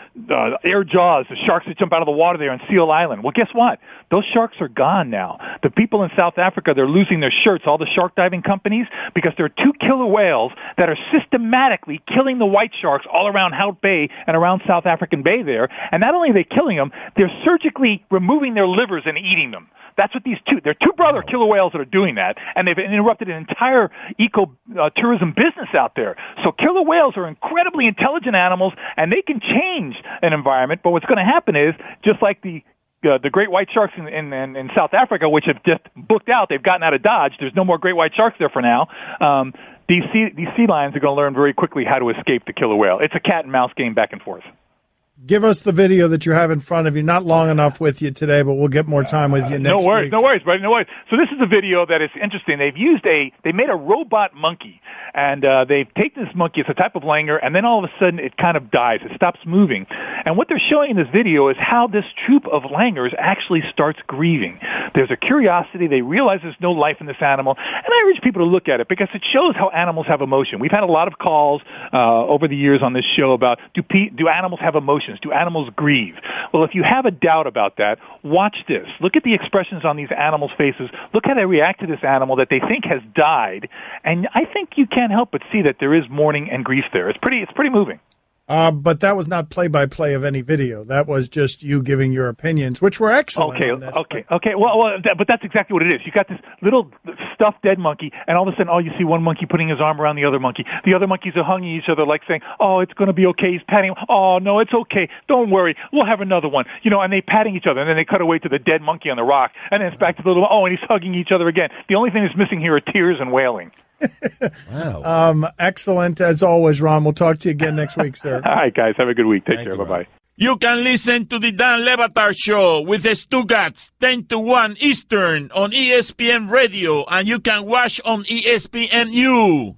air jaws, the sharks that jump out of the water there on Seal Island. Well, guess what? Those sharks are gone now. The people in South Africa, they're losing their shirts, all the shark diving companies, because there are two killer whales that are systematically killing the white sharks all around Hout Bay and around South African Bay there. And not only are they killing them, they're surgically removing their livers and eating them. That's what they're two brother killer whales that are doing that, and they've interrupted an entire tourism business out there. So killer whales are incredibly intelligent animals, and they can change an environment. But what's going to happen is, just like the great white sharks in South Africa, which have just booked out, they've gotten out of Dodge. There's no more great white sharks there for now. These sea lions are going to learn very quickly how to escape the killer whale. It's a cat and mouse game back and forth. Give us the video that you have in front of you. Not long enough with you today, but we'll get more time with you next week. No worries, buddy. No worries. So this is a video that is interesting. They made a robot monkey, and they've taken this monkey. It's a type of langur, and then all of a sudden it kind of dies. It stops moving. And what they're showing in this video is how this troop of langurs actually starts grieving. There's a curiosity. They realize there's no life in this animal. And I urge people to look at it because it shows how animals have emotion. We've had a lot of calls over the years on this show about do animals have emotions? Do animals grieve? Well, if you have a doubt about that, watch this. Look at the expressions on these animals' faces. Look how they react to this animal that they think has died. And I think you can't help but see that there is mourning and grief there. It's pretty moving. But that was not play-by-play of any video. That was just you giving your opinions, which were excellent. Okay. Well, but that's exactly what it is. You got this little stuffed dead monkey, and all of a sudden, you see one monkey putting his arm around the other monkey. The other monkeys are hugging each other, like saying, "Oh, it's going to be okay." He's patting him. "Oh, no, it's okay. Don't worry. We'll have another one." And they patting each other, and then they cut away to the dead monkey on the rock, and then it's back to the little. And he's hugging each other again. The only thing that's missing here are tears and wailing. Wow. Excellent as always, Ron. We'll talk to you again next week, sir. All right, guys. Have a good week. Take care. Bye-bye. You can listen to the Dan Le Batard Show with the Stugats 10 to 1 Eastern on ESPN Radio, and you can watch on ESPNU.